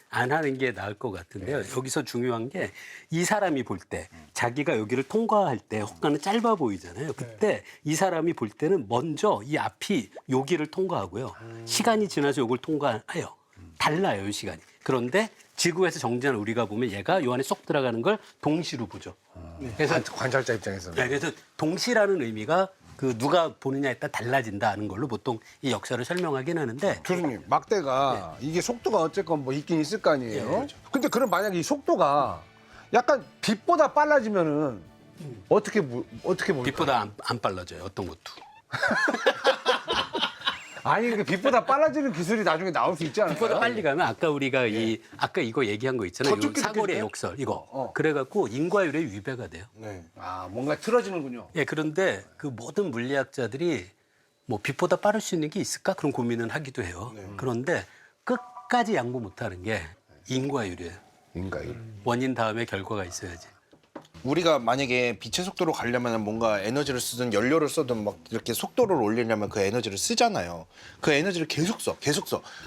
하는 게 나을 것 같은데요. 여기서 중요한 게 이 사람이 볼 때 자기가 여기를 통과할 때 헛간은 짧아 보이잖아요. 그때 이 사람이 볼 때는 먼저 이 앞이 여기를 통과하고요. 시간이 지나서 이걸 통과해요. 달라요, 이 시간이. 그런데 지구에서 정지한 우리가 보면 얘가 요 안에 쏙 들어가는 걸 동시로 보죠. 그래서 관찰자 입장에서. 네, 그래서 동시라는 의미가 그 누가 보느냐에 따라 달라진다는 걸로 보통 이 역사를 설명하긴 하는데 교수님, 막대가 이게 속도가 어쨌건 뭐 있긴 있을 거 아니에요? 근데 그럼 만약에 이 속도가 약간 빛보다 빨라지면은 어떻게 보일까요? 빛보다 안 빨라져요. 어떤 것도. 아니 근데 빛보다 빨라지는 기술이 나중에 나올 수 있지 않을까요? 보다 빨리 가면 아까 우리가 아까 이거 얘기한 거 있잖아요. 더 좁게 사거리의 느껴져요? 욕설 이거. 어. 그래갖고 인과율의 위배가 돼요. 네. 아 뭔가 틀어지는군요. 예, 그런데 그 모든 물리학자들이 뭐 빛보다 빠를 수 있는 게 있을까 그런 고민은 하기도 해요. 그런데 끝까지 양보 못하는 게 인과율이에요. 인가율. 원인 다음에 결과가 있어야지. 우리가 만약에 빛의 속도로 가려면 뭔가 에너지를 쓰든 연료를 써든 막 이렇게 속도를 올리려면 그 에너지를 쓰잖아요. 그 에너지를 계속 써.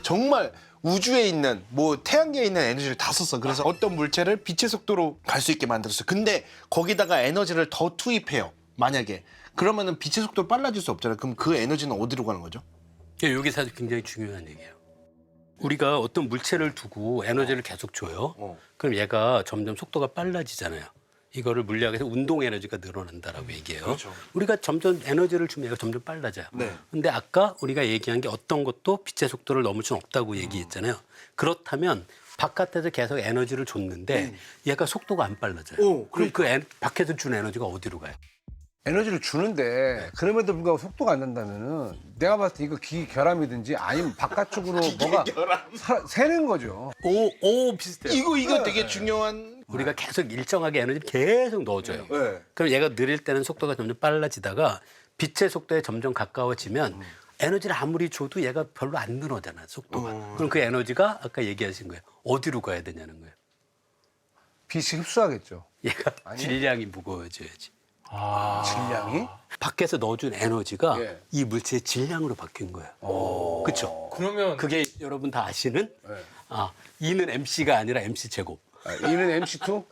정말 우주에 있는 뭐 태양계에 있는 에너지를 다 썼어. 그래서 어떤 물체를 빛의 속도로 갈 수 있게 만들었어. 근데 거기다가 에너지를 더 투입해요. 만약에. 그러면은 빛의 속도로 빨라질 수 없잖아요. 그럼 그 에너지는 어디로 가는 거죠? 이게 사실 굉장히 중요한 얘기예요. 우리가 어떤 물체를 두고 에너지를 계속 줘요. 그럼 얘가 점점 속도가 빨라지잖아요. 이거를 물리학에서 운동 에너지가 늘어난다라고 얘기해요. 그렇죠. 우리가 점점 에너지를 주면 얘가 점점 빨라져요. 네. 근데 아까 우리가 얘기한 게 어떤 것도 빛의 속도를 넘을 수는 없다고 얘기했잖아요. 그렇다면 바깥에서 계속 에너지를 줬는데 얘가 속도가 안 빨라져요. 그럼 그 밖에서 준 에너지가 어디로 가요? 에너지를 주는데 그럼에도 불구하고 속도가 안 난다면은 내가 봤을 때 이거 기계 결함이든지 아니면 바깥쪽으로 뭐가 새는 거죠. 오 비슷해요. 이거 되게 중요한. 우리가 계속 일정하게 에너지를 계속 넣어줘요. 네. 그럼 얘가 느릴 때는 속도가 점점 빨라지다가 빛의 속도에 점점 가까워지면 에너지를 아무리 줘도 얘가 별로 안 늘어잖아, 속도가. 그럼 그 에너지가 아까 얘기하신 거예요. 어디로 가야 되냐는 거예요. 빛이 흡수하겠죠. 얘가 질량이 무거워져야지. 질량이? 밖에서 넣어준 에너지가 예. 이 물체의 질량으로 바뀐 거예요. 그렇죠. 그러면 그게 여러분 다 아시는 E는 MC가 아니라 MC 제곱. 이는 MC2?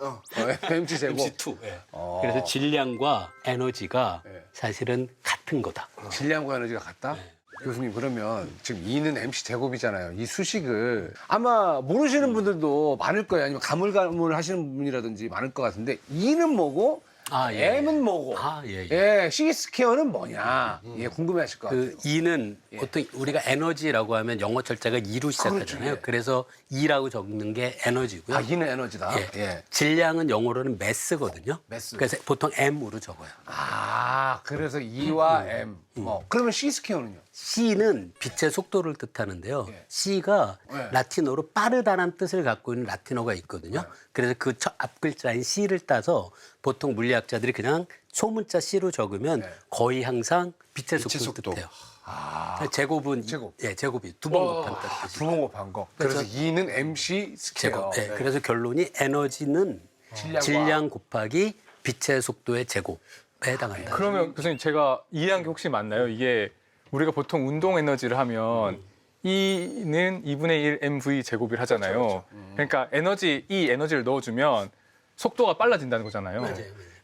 MC 제곱. MC2. 그래서 질량과 에너지가 사실은 같은 거다. 질량과 에너지가 같다? 교수님 그러면 지금 E는 MC 제곱이잖아요. 이 수식을 아마 모르시는 분들도 많을 거예요. 아니면 가물가물 하시는 분이라든지 많을 것 같은데 E는 뭐고 M은 뭐고 예. C 스퀘어는 뭐냐 궁금해하실 것 같아요. 그 E는 보통 우리가 에너지라고 하면 영어 철자가 E로 시작하잖아요. 그래서 E라고 적는 게 에너지고요. E는 에너지다. 질량은 영어로는 매스거든요. 매스. 그래서 보통 M으로 적어요. 그래서 E와 M. 그러면 C 스퀘어는요? C는 빛의 속도를 뜻하는데요. C가 라틴어로 빠르다는 뜻을 갖고 있는 라틴어가 있거든요. 그래서 그 앞 글자인 C를 따서 보통 물리학자들이 그냥 소문자 C로 적으면 거의 항상 빛의 속도를 뜻해요. 제곱은 제곱이 두 번 곱한 뜻이죠. 두 번 곱한 거. 그래서 E는 MC 스퀘어. 제곱. 그래서 결론이 에너지는 질량 곱하기 빛의 속도의 제곱에 해당한다. 그러면 교수님 제가 이해한 게 혹시 맞나요? 이게 우리가 보통 운동 에너지를 하면 E는 2분의 1 mv 제곱을 하잖아요. 그러니까 이 에너지를 넣어주면 속도가 빨라진다는 거잖아요.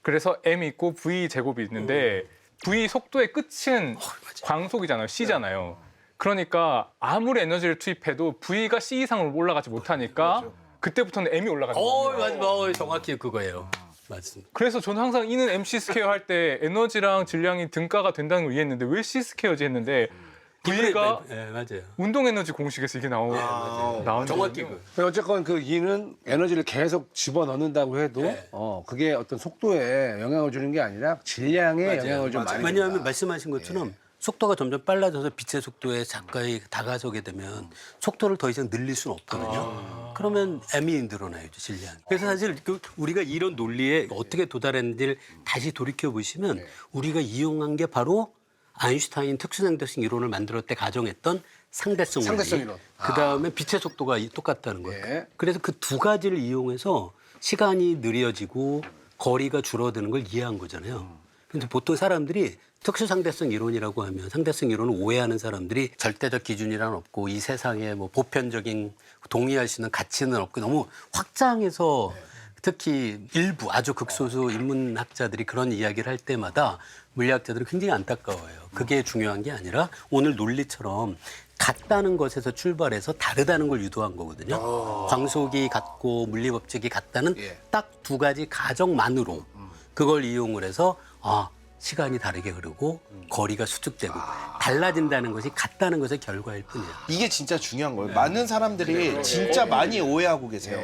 그래서 m 있고 v 제곱이 있는데 v 속도의 끝은 광속이잖아요. c잖아요. 그러니까 아무리 에너지를 투입해도 v가 c 이상으로 올라가지 못하니까 그때부터는 m이 올라가는 거예요. 맞아. 정확히 그거예요. 맞습니다. 그래서 저는 항상 E는 MC 스퀘어 할 때 에너지랑 질량이 등가가 된다는 걸 이해했는데 왜 C 스퀘어지 했는데 V가 맞아요. 운동 에너지 공식에서 이게 나오는 정확히 어쨌건 그 E는 에너지를 계속 집어넣는다고 해도 그게 어떤 속도에 영향을 주는 게 아니라 질량에 영향을 좀 많이 왜냐하면 준다. 말씀하신 것처럼 속도가 점점 빨라져서 빛의 속도에 가까이 다가서게 되면 속도를 더 이상 늘릴 수는 없거든요. 그러면 M이 늘어나야죠, 질량. 그래서 사실 우리가 이런 논리에 어떻게 도달했는지를 다시 돌이켜 보시면 우리가 이용한 게 바로 아인슈타인 특수상대성 이론을 만들었을 때 가정했던 상대성 이론. 그다음에 빛의 속도가 똑같다는 거예요. 예. 그래서 그 두 가지를 이용해서 시간이 느려지고 거리가 줄어드는 걸 이해한 거잖아요. 근데 보통 사람들이 특수상대성 이론이라고 하면 상대성 이론을 오해하는 사람들이 절대적 기준이란 없고 이 세상에 뭐 보편적인 동의할 수 있는 가치는 없고 너무 확장해서 특히 일부 아주 극소수 인문학자들이 그런 이야기를 할 때마다 물리학자들은 굉장히 안타까워해요. 그게 중요한 게 아니라 오늘 논리처럼 같다는 것에서 출발해서 다르다는 걸 유도한 거거든요. 광속이 같고 물리법칙이 같다는 딱 두 가지 가정만으로 그걸 이용을 해서 시간이 다르게 흐르고 거리가 수축되고 달라진다는 것이 같다는 것의 결과일 뿐이에요. 이게 진짜 중요한 거예요. 많은 사람들이 진짜 많이 오해하고 계세요.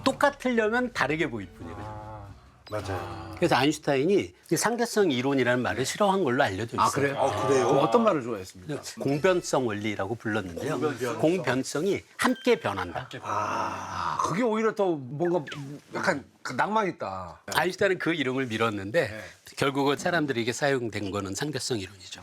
똑같으려면 다르게 보일 뿐이에요. 맞아요. 그래서 아인슈타인이 상대성 이론이라는 말을 싫어한 걸로 알려져 있어요. 아, 그래요? 그럼 어떤 말을 좋아했습니까? 공변성 원리라고 불렀는데요. 공변성이 함께 변한다. 아, 그게 오히려 더 뭔가 약간 낭만 있다. 아인슈타인은 그 이름을 밀었는데 결국은 사람들에게 사용된 거는 상대성 이론이죠.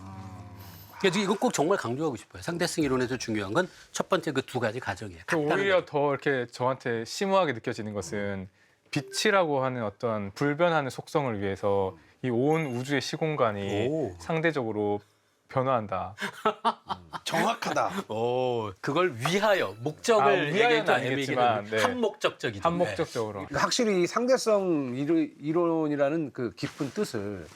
그래서 이거 꼭 정말 강조하고 싶어요. 상대성 이론에서 중요한 건 첫 번째 그 두 가지 가정이에요. 오히려 더 이렇게 저한테 심오하게 느껴지는 것은 빛이라고 하는 어떤 불변하는 속성을 위해서 이 온 우주의 시공간이 오. 상대적으로 변화한다. 정확하다. 그걸 위하여 목적을 위하여는 얘기해도 아니겠지만, 애매하게 네. 한목적적이죠. 한목적적으로. 그러니까 확실히 상대성 이론이라는 그 깊은 뜻을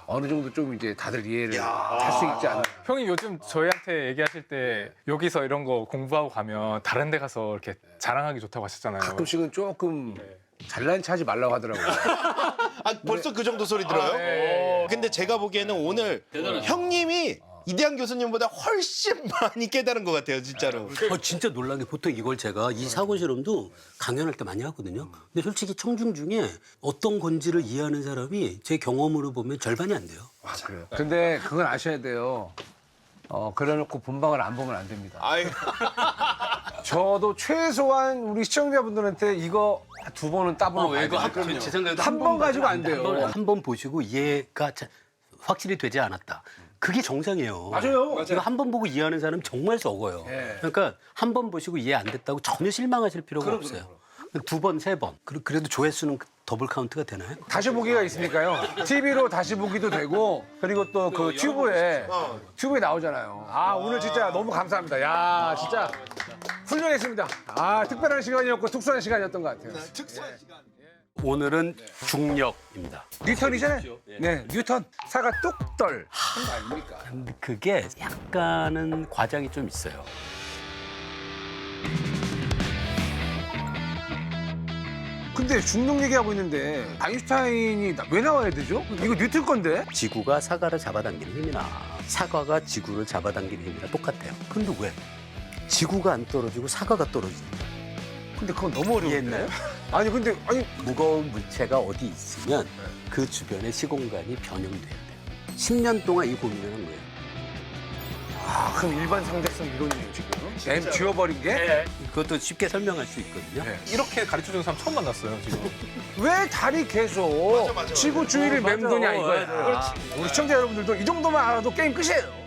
어느 정도 좀 이제 다들 이해를 할 수 있지 않나. 형이 요즘 저희한테 얘기하실 때 여기서 이런 거 공부하고 가면 다른 데 가서 이렇게 자랑하기 좋다고 하셨잖아요. 가끔씩은 조금 잘난 체하지 말라고 하더라고요. 아, 벌써 그 정도 소리 들어요? 근데 제가 보기에는 오늘 형님이 이대한 교수님보다 훨씬 많이 깨달은 것 같아요, 진짜로. 진짜 놀란 게 보통 이걸 제가 이 사고 실험도 강연할 때 많이 하거든요. 근데 솔직히 청중 중에 어떤 건지를 이해하는 사람이 제 경험으로 보면 절반이 안 돼요. 그래요. 근데 그건 아셔야 돼요. 그래놓고 본방을 안 보면 안 됩니다. 아이, 저도 최소한 우리 시청자분들한테 이거 두 번은 따보는 거 이거 아니에요? 제 생각에도 한 번 가지고 안 돼요. 한 번 보시고 이해가 확실히 되지 않았다. 그게 정상이에요. 맞아요. 이거 한 번 보고 이해하는 사람 정말 적어요. 예. 그러니까 한 번 보시고 이해 안 됐다고 전혀 실망하실 필요가 없어요. 두 번, 세 번. 그래도 조회수는 더블 카운트가 되나요? 다시 보기가 있으니까요. TV로 다시 보기도 되고 그리고 또 그 튜브에 나오잖아요. 아 오늘 진짜 너무 감사합니다. 야 진짜 훌륭했습니다. 아 특별한 시간이었고 특수한 시간이었던 것 같아요. 오늘은 중력입니다. 뉴턴이잖아요. 네, 뉴턴 사과 뚝떨 한 거 아닙니까? 근데 그게 약간은 과장이 좀 있어요. 근데 중력 얘기하고 있는데 아인슈타인이 왜 나와야 되죠? 이거 뉴턴 건데? 지구가 사과를 잡아당기는 힘이나 사과가 지구를 잡아당기는 힘이나 똑같아요. 근데 왜? 지구가 안 떨어지고 사과가 떨어지니까. 근데 그건 너무 어려운데. 이해했나요? 아니 근데 아니 무거운 물체가 어디 있으면 그 주변의 시공간이 변형돼야 돼요. 10년 동안 이 고민을 한 거예요. 아 그럼 일반 상대성 이론이에요 지금? M 지워버린 게? 그것도 쉽게 설명할 수 있거든요. 이렇게 가르쳐주는 사람 처음 만났어요, 지금. 왜 달이 계속 지구 주위를 맴도냐 이거야. 맞아. 우리 시청자 여러분들도 이 정도만 알아도 게임 끝이에요.